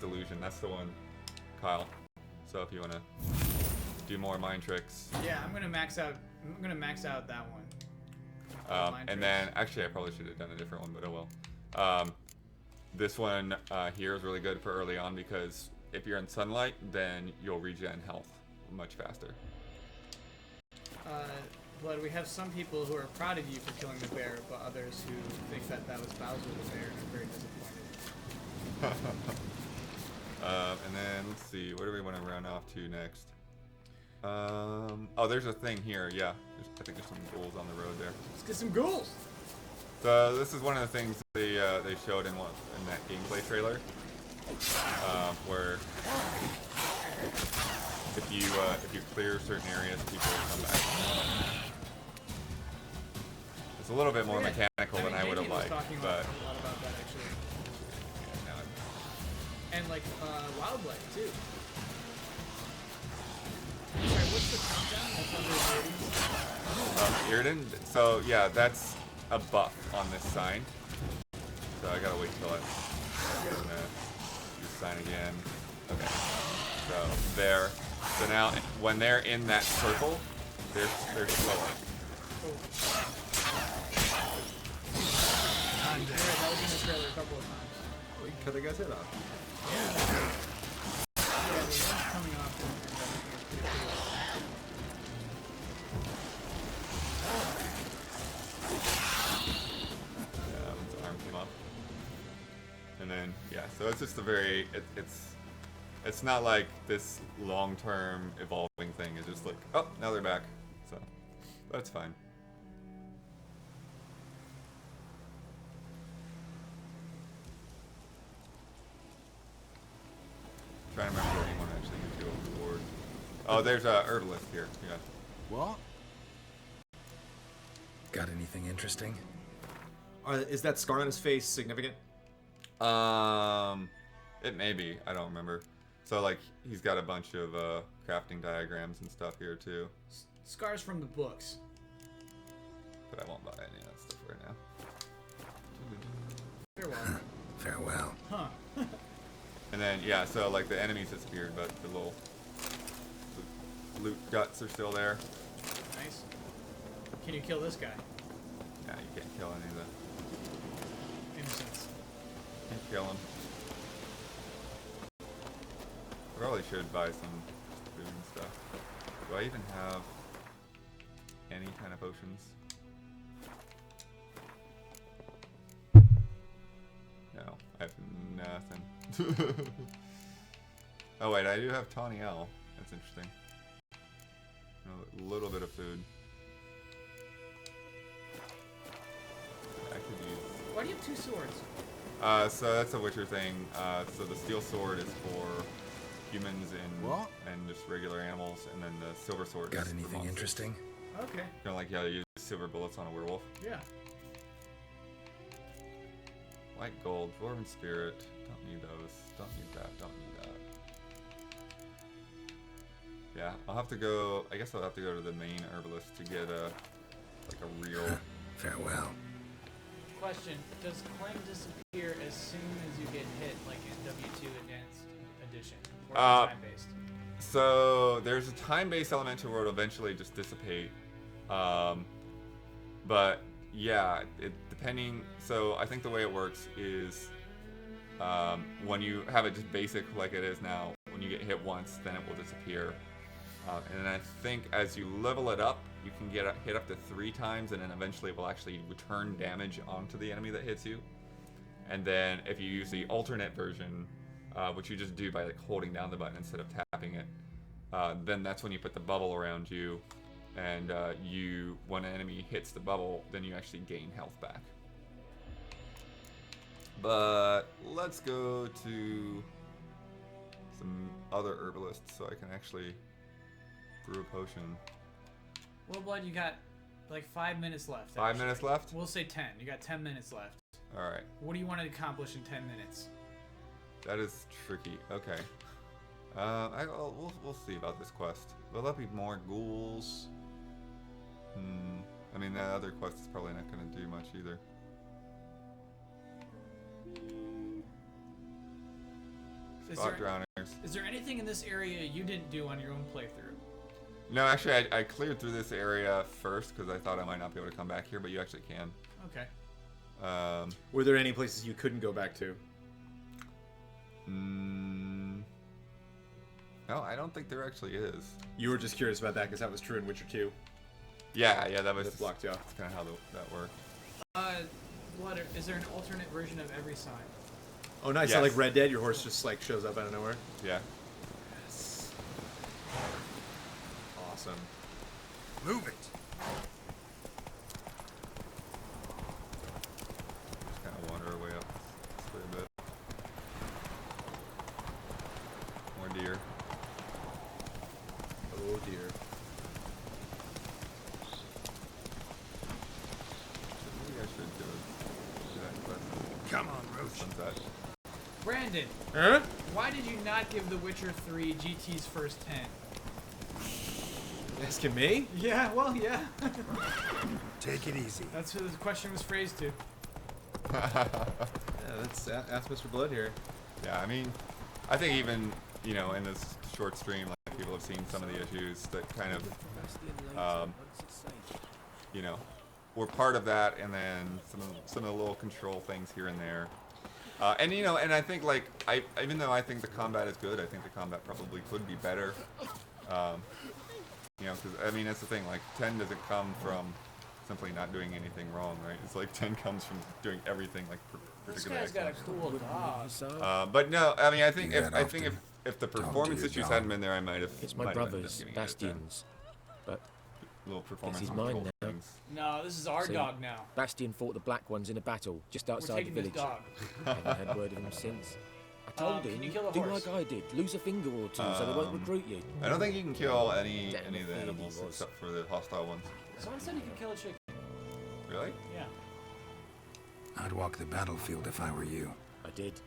Delusion. That's the one, Kyle. So if you want to do more mind tricks. Yeah, I'm gonna max out that one. And then, actually, I probably should have done a different one, but oh well. This one here is really good for early on because if you're in sunlight, then you'll regen health much faster. Blood, we have some people who are proud of you for killing the bear, but others who think that was Bowser the bear and are very disappointed. And then, let's see, what do we want to round off to next? Oh, there's a thing here, yeah. I think there's some ghouls on the road there. Let's get some ghouls! So this is one of the things they showed in that gameplay trailer, where if you clear certain areas, people will come back. It's a little bit more mechanical than I would have liked, but. A lot about that actually. Yeah, no, and like wildlife too. Sorry, what's the countdown? That's under Iriden? So yeah, that's a buff on this sign. So I gotta wait till I get do the sign again. Okay. So there. So now when they're in that circle, they're slowing. That was in the trailer a couple of times. Oh, you cut the guy's head off. Yeah, the one's coming off and everything is pretty cool. Yeah, his arm came off. And then yeah, so it's just a very it's not like this long-term evolving thing. It's just like, oh, now they're back. So that's fine. Trying to remember anyone actually can go forward. Oh, there's a Erdalith here. Yeah. What? Got anything interesting? Is that scar on his face significant? It may be. I don't remember. So like he's got a bunch of crafting diagrams and stuff here too. Scars from the books. But I won't buy any of that stuff right now. Farewell. Farewell. Huh. And then, yeah, so like the enemies disappeared, but the little loot guts are still there. Nice. Can you kill this guy? Yeah, you can't kill any of the Innocents. Can't kill him. Probably should buy some food and stuff. Do I even have any kind of potions? No, I have nothing. Oh wait, I do have Tawny L. That's interesting. A little bit of food. I could use. Why do you have 2 swords? So that's a Witcher thing. So the steel sword is for humans and just regular animals, and then the silver sword. Got is for anything monsters. interesting? Okay. Kind of like how you use silver bullets on a werewolf. Yeah. White gold, dwarven spirit. Don't need those. Don't need that. Don't need that. Yeah, I'll have to go. I guess I'll have to go to the main herbalist to get like a real. Farewell. Question: does Clem disappear as soon as you get hit, like in W2 Advanced Edition, or is it time-based? So there's a time-based element to where it'll eventually just dissipate. But yeah, depending. So I think the way it works is when you have it just basic like it is now, when you get hit once, then it will disappear. And then I think as you level it up, you can get hit up to 3 times, and then eventually it will actually return damage onto the enemy that hits you. And then if you use the alternate version, which you just do by like holding down the button instead of tapping it, then that's when you put the bubble around you, and when an enemy hits the bubble, then you actually gain health back. But let's go to some other herbalists so I can actually brew a potion. Well, Blood, you got like 5 minutes left. 5 minutes left? We'll say 10. You got 10 minutes left. All right. What do you want to accomplish in 10 minutes? That is tricky. Okay. We'll see about this quest. Will that be more ghouls? I mean, that other quest is probably not going to do much either. Spot drowners. Is there anything in this area you didn't do on your own playthrough? No, actually, I cleared through this area first because I thought I might not be able to come back here, but you actually can. Okay. Were there any places you couldn't go back to? No, I don't think there actually is. You were just curious about that because that was true in Witcher 2. Yeah, that was blocked you off. That's kind of how that worked. Blood, is there an alternate version of every sign? Oh, nice. Yes. So like Red Dead, your horse just like shows up out of nowhere. Yeah. Yes. Awesome. Move it. Just kind of wander our way up this way a bit. More deer. Oh dear. Maybe I should do that quest. Come on, Roach. Sunset. Brandon. Huh? Why did you not give The Witcher 3 GT's first 10? Asking me? Yeah, well, yeah. Take it easy. That's who the question was phrased to. Yeah, let's ask Mr. Blood here. Yeah, I mean, I think even, in this short stream, like, people have seen some of the issues that kind of, were part of that, and then some of the little control things here and there. And I think, like, even though I think the combat is good, I think the combat probably could be better. Because, I mean, that's the thing, like, 10 doesn't come from simply not doing anything wrong, right? It's like 10 comes from doing everything, like, particularly This guy's got a cool dog. but no, I mean, I think if the performance issues hadn't been there, I might have. It's my brother's, Bastion's, but little performance it's mine control now. things. No, this is our See, dog now. Bastion fought the Black Ones in a battle just We're outside the taking this village. dog. Haven't had word of him since. I told can him, you kill a do horse? like I did, lose a finger or two so they won't recruit you. I don't think you can kill any Damn of the afraid he animals was. except for the hostile ones. Someone said you can kill a chicken. Really? Yeah. I'd walk the battlefield if I were you. I did.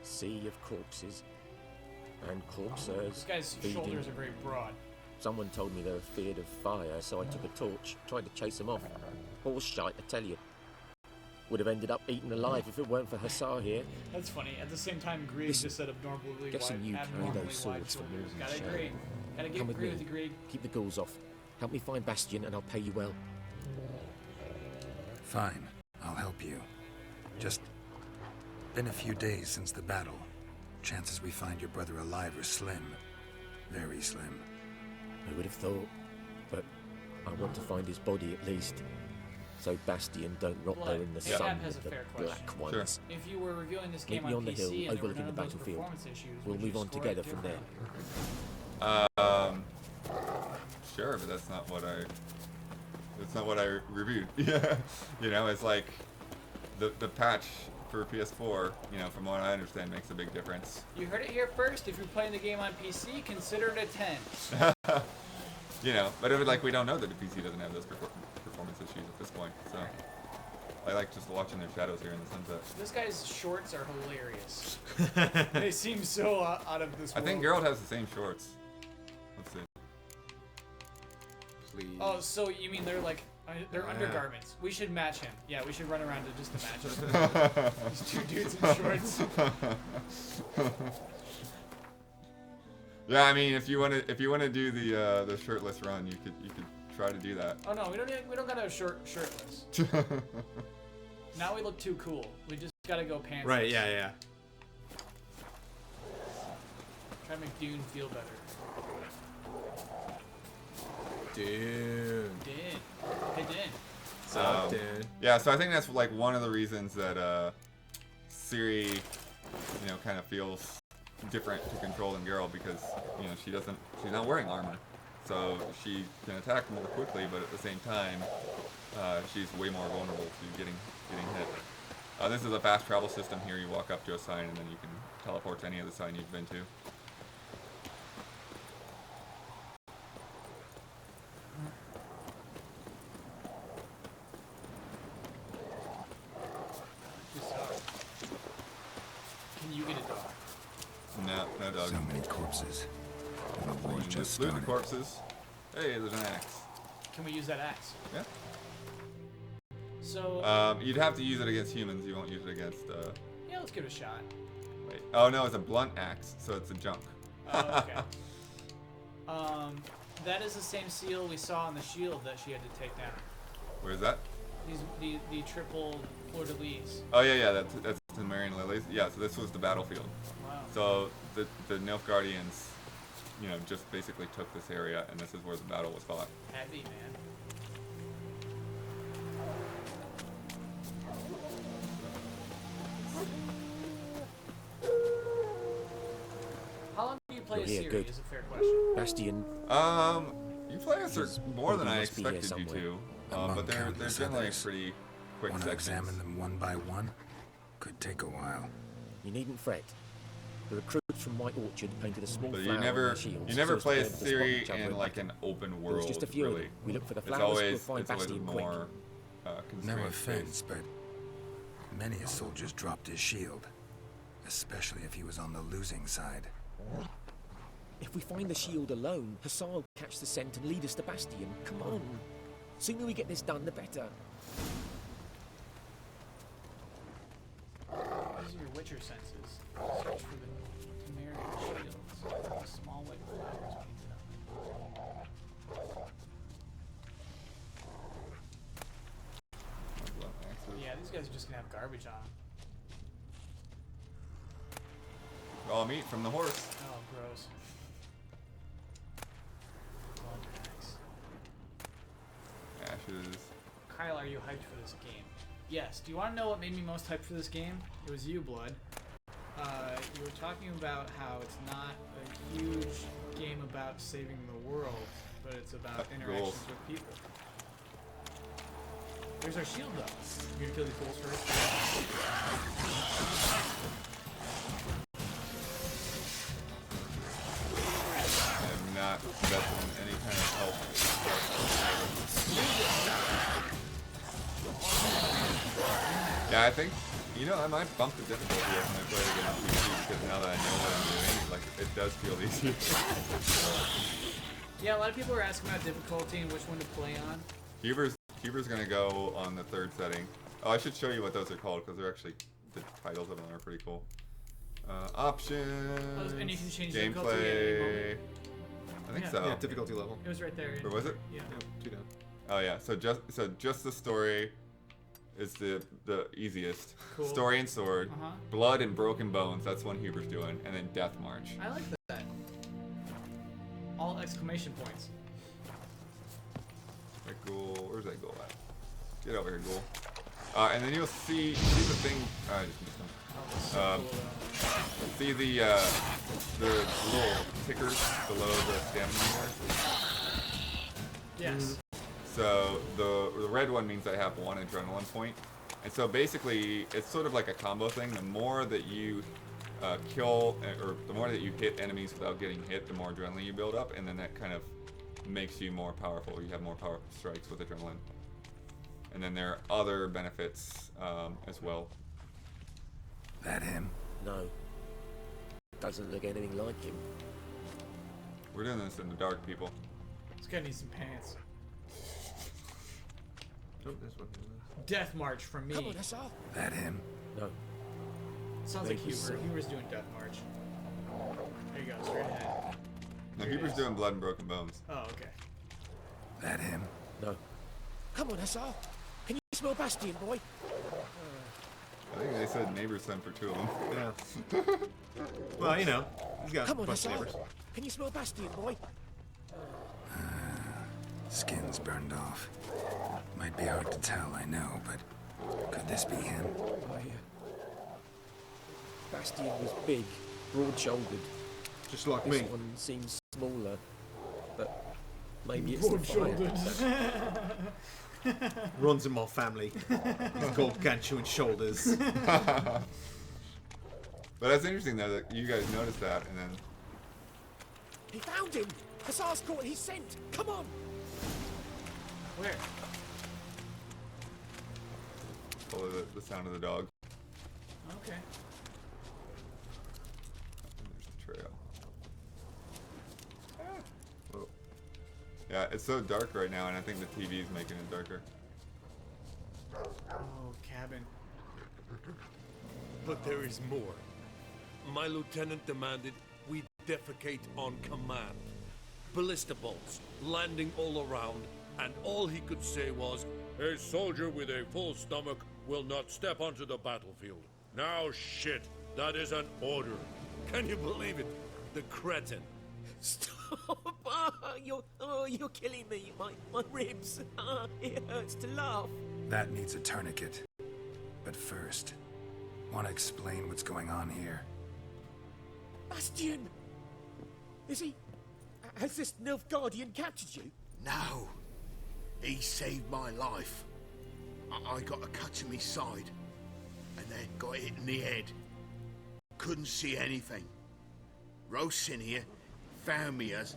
Sea of corpses. And corpses. This guy's feeding. shoulders are very broad. Someone told me they were feared of fire, so I took a torch, tried to chase them off. Horse shite, I tell you. would have ended up eaten alive if it weren't for Hussar here. That's funny. At the same time, Grieg Listen, just said abnormally guessing wide, you carry abnormally those wide swords for shoulders. more than Gotta show. agree. Gotta Come with agree me. with you, Grieg. Keep the ghouls off. Help me find Bastion and I'll pay you well. Fine, I'll help you. Just been a few days since the battle. Chances we find your brother alive are slim. Very slim. I would have thought, but I want to find his body at least. So Bastion don't rot there in the Blood, sun Ahab has with a the fair black question. ones. If you were reviewing this Meet game me on on the PC hill and there were overlooking none the of those battlefield. performance issues, We'll would you move on score it together from there. differently? Sure, but that's not what I reviewed. Yeah, you know, it's like the patch for PS4, you know, from what I understand, makes a big difference. You heard it here first. If you're playing the game on PC, consider it a 10. You know, but we don't know that the PC doesn't have those performance issues at this point, so I like just watching their shadows here in the sunset. This guy's shorts are hilarious. They seem so out of this I world. think Geralt has the same shorts. Let's see. Please. Oh, so you mean they're like they're undergarments? We should match him. Yeah, we should run around to just to match him. These two dudes in shorts. Yeah, I mean, if you want to do the shirtless run, you could try to do that. Oh no, we don't gotta have shirtless. Now we look too cool. We just gotta go pants. Right? Yeah. Try to make Dune feel better. Dude. Hey, Din. What's up, dude? Yeah, so I think that's like one of the reasons that Ciri, you know, kind of feels different to control than Geralt, because you know she's not wearing armor, so she can attack more quickly, but at the same time she's way more vulnerable to getting hit. This is a fast travel system here. You walk up to a sign and then you can teleport to any other sign you've been to. Can you get a dog? No dog. So many corpses. And the war's just Loot the started. corpses. Hey, there's an axe. Can we use that axe? Yeah. So. You'd have to use it against humans. You won't use it against. Yeah, let's give it a shot. Wait. Oh no, it's a blunt axe, so it's a junk. Oh, okay. That is the same seal we saw on the shield that she had to take down. Where's that? The triple fleur-de-lis. Oh yeah, that's the Marion Lilies. Yeah, so this was the battlefield. Wow. So the Nilfgaardians, you know, just basically took this area, and this is where the battle was fought. Heavy, man. How long do you play You're a here, series? good. Is a fair question. Bastion. You play us He's more than I must be here expected you somewhere. to, Among but they're countless generally others. pretty quick Want to sections. examine them one by one? Could take a while. You needn't fret. The recruits from White Orchard painted a small But flower you on never their shields never so as to play be a able to spot theory each other in at like battle. an open There world. was just a few of really. them. We look for the It's flowers, always we'll find it's always a Bastion quick. more No constrained offense, space. but many a soldier's dropped his shield. Especially if he was on the losing side. If we find the shield alone, Hussar will catch the scent and lead us to Bastion. Come on. Sooner we get this done, the better. These are your Witcher senses. Search for the Temerian shields. Small white flowers painted on them. Yeah, these guys are just gonna have garbage on them. Raw meat from the horse. Oh, gross. Blood axe. Ashes. Kyle, are you hyped for this game? Yes. Do you want to know what made me most hyped for this game? It was you, Blood. You were talking about how it's not a huge game about saving the world, but it's about interactions with people. There's our shield, though. You gonna kill these bulls first? I am not invested in any kind of help. Yeah, I think, you know, I might bump the difficulty up when I play it again on PC, because now that I know what I'm doing, like, it does feel easier. Yeah, a lot of people are asking about difficulty and which one to play on. Huber's gonna go on the third setting. Oh, I should show you what those are called because they're actually the titles of them are pretty cool. Options. And you can change the difficulty at any gameplay. moment. I think Yeah. so. Yeah, difficulty level. It was right there. Or was it? Yeah. Yep, 2 down. Oh yeah. So just the story is the easiest. Cool. Story and sword. Blood and broken bones. That's one Huber's doing, and then Death March. I like that. All exclamation points. That ghoul. Where's that ghoul at? Get over here, ghoul. And then you'll see the thing. I just missed him. See the little tickers below the stamina meter. Yes. So the red one means I have 1 adrenaline point, and so basically it's sort of like a combo thing. The more that you kill, or the more that you hit enemies without getting hit, the more adrenaline you build up, and then that kind of makes you more powerful. You have more powerful strikes with adrenaline. And then there are other benefits as well. That him? No. Doesn't look anything like him. We're doing this in the dark, people. This guy needs some pants. Oh, this one. Death March from me. Come on, that's all. That him? No. Sounds like Maybe so. Huber. Huber's doing Death March. There you go, straight ahead. No, Huber's doing Blood and Broken Bones. Oh, okay. That him? No. Come on, that's all. Can you smell Bastion, boy? I think they said neighbors sent for 2 of them. Yeah. Well, you know, he's got Come on, a bunch that's of all. neighbors. Can you smell Bastion, boy? Skin's burned off. Might be hard to tell, I know, but could this be him? Bastion was big, broad-shouldered. Just like This me. one seems smaller, but maybe it's the fire. Runs in my family. He's gargantuan shoulders. But that's interesting though that you guys noticed that, and then He found him! Hussar's caught his scent! Come on! Where? follow the sound of the dog. Okay. There's the trail. Whoa. Yeah, it's so dark right now, and I think the TV is making it darker. Oh, cabin. But there is more. My lieutenant demanded we defecate on command. Ballista bolts landing all around, and all he could say was, "A soldier with a full stomach will not step onto the battlefield." Now shit, that is an order. Can you believe it? The cretin. Stop! You're killing me. My ribs. It hurts to laugh. That needs a tourniquet. But first, want to explain what's going on here? Bastion! Is he... Has this Nilfgaardian captured you? No. He saved my life. I got a cut to my side, and then got hit in the head. Couldn't see anything. Rosin here found me as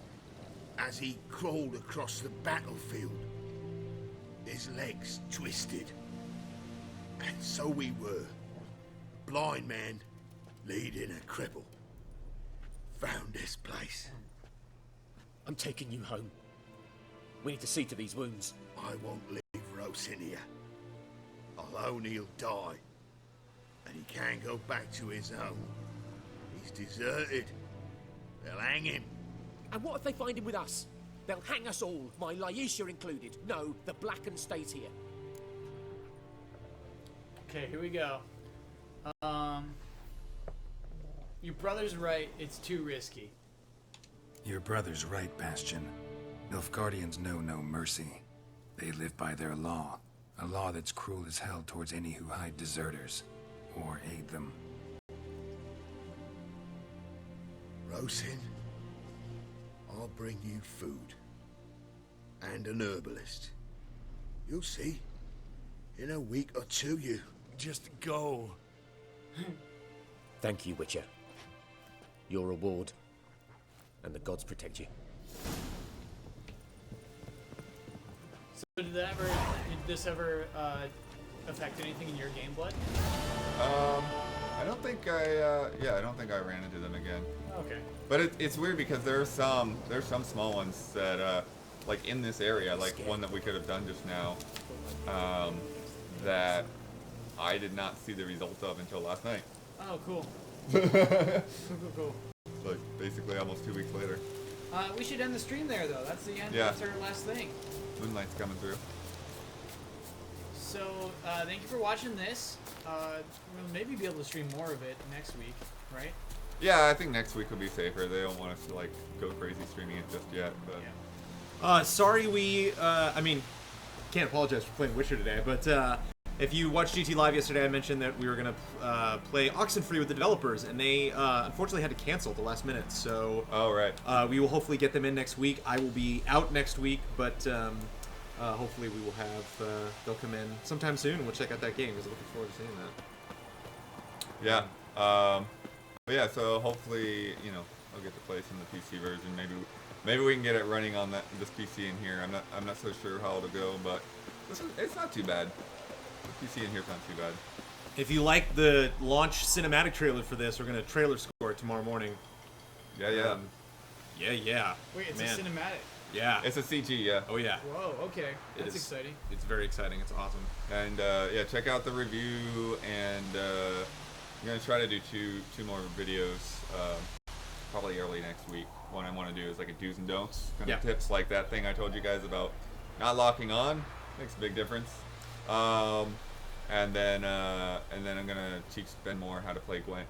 he crawled across the battlefield. His legs twisted. And so we were. Blind man leading a cripple. Found this place. I'm taking you home. We need to see to these wounds. I won't leave Rosin here. Alone he'll die. And he can't go back to his home. He's deserted. They'll hang him. And what if they find him with us? They'll hang us all, my Laisha included. No, the Blackened stays here. Okay, here we go. Your brother's right, it's too risky. Your brother's right, Bastion. Nilfgaardians know no mercy. They live by their law. A law that's cruel as hell towards any who hide deserters or aid them. Rosin, I'll bring you food. And an herbalist. You'll see. In a week or two, you... Just go. Thank you, Witcher. Your reward. And the gods protect you. So did this ever affect anything in your game, Blood? I don't think I don't think I ran into them again. Okay. But it's weird because there's some small ones that like in this area, like one that we could have done just now, that I did not see the result of until last night. Oh, cool. Cool. Like basically almost 2 weeks later. We should end the stream there, though. That's the end. Yeah. That's our last thing. Moonlight's coming through. So, thank you for watching this. We'll maybe be able to stream more of it next week, right? Yeah, I think next week will be safer. They don't want us to like go crazy streaming it just yet, but. Yeah. Sorry I mean, can't apologize for playing Witcher today, but if you watched GT Live yesterday, I mentioned that we were going to play Oxenfree with the developers, and they unfortunately had to cancel at the last minute, so... Oh, right. We will hopefully get them in next week. I will be out next week, but hopefully we will have... they'll come in sometime soon, and we'll check out that game, because I'm looking forward to seeing that. Yeah. But yeah, so hopefully, you know, I'll get to play some of the PC version. Maybe we can get it running on this PC in here. I'm not so sure how it'll go, but it's not too bad. The PC in here's not too bad. If you like the launch cinematic trailer for this, we're going to trailer score it tomorrow morning. Yeah. Yeah. Wait, it's Man. a cinematic. Yeah. It's a CG, yeah. Oh, yeah. Whoa, okay. That's exciting. It's very exciting. It's awesome. And yeah, check out the review, and I'm going to try to do two more videos probably early next week. One I want to do is like a do's and don'ts kind of tips, like that thing I told you guys about not locking on. Makes a big difference. And then I'm going to teach Ben more how to play Gwent.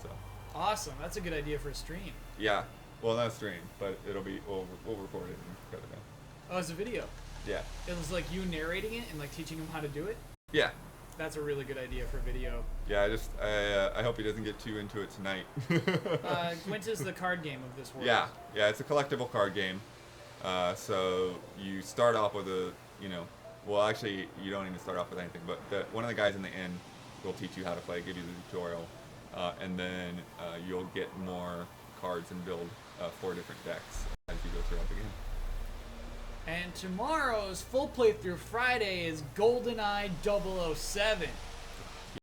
So. Awesome. That's a good idea for a stream. Yeah. Well, not stream, but it'll be we'll record it and cut it down. Oh, it's a video. Yeah. It was like you narrating it and like teaching him how to do it. Yeah. That's a really good idea for video. Yeah, I hope he doesn't get too into it tonight. Gwent is the card game of this world. Yeah, it's a collectible card game. So you start off with well, actually, you don't even start off with anything, but one of the guys in the inn will teach you how to play, give you the tutorial, and then you'll get more cards and build 4 different decks as you go throughout the game. And tomorrow's full playthrough Friday is GoldenEye 007.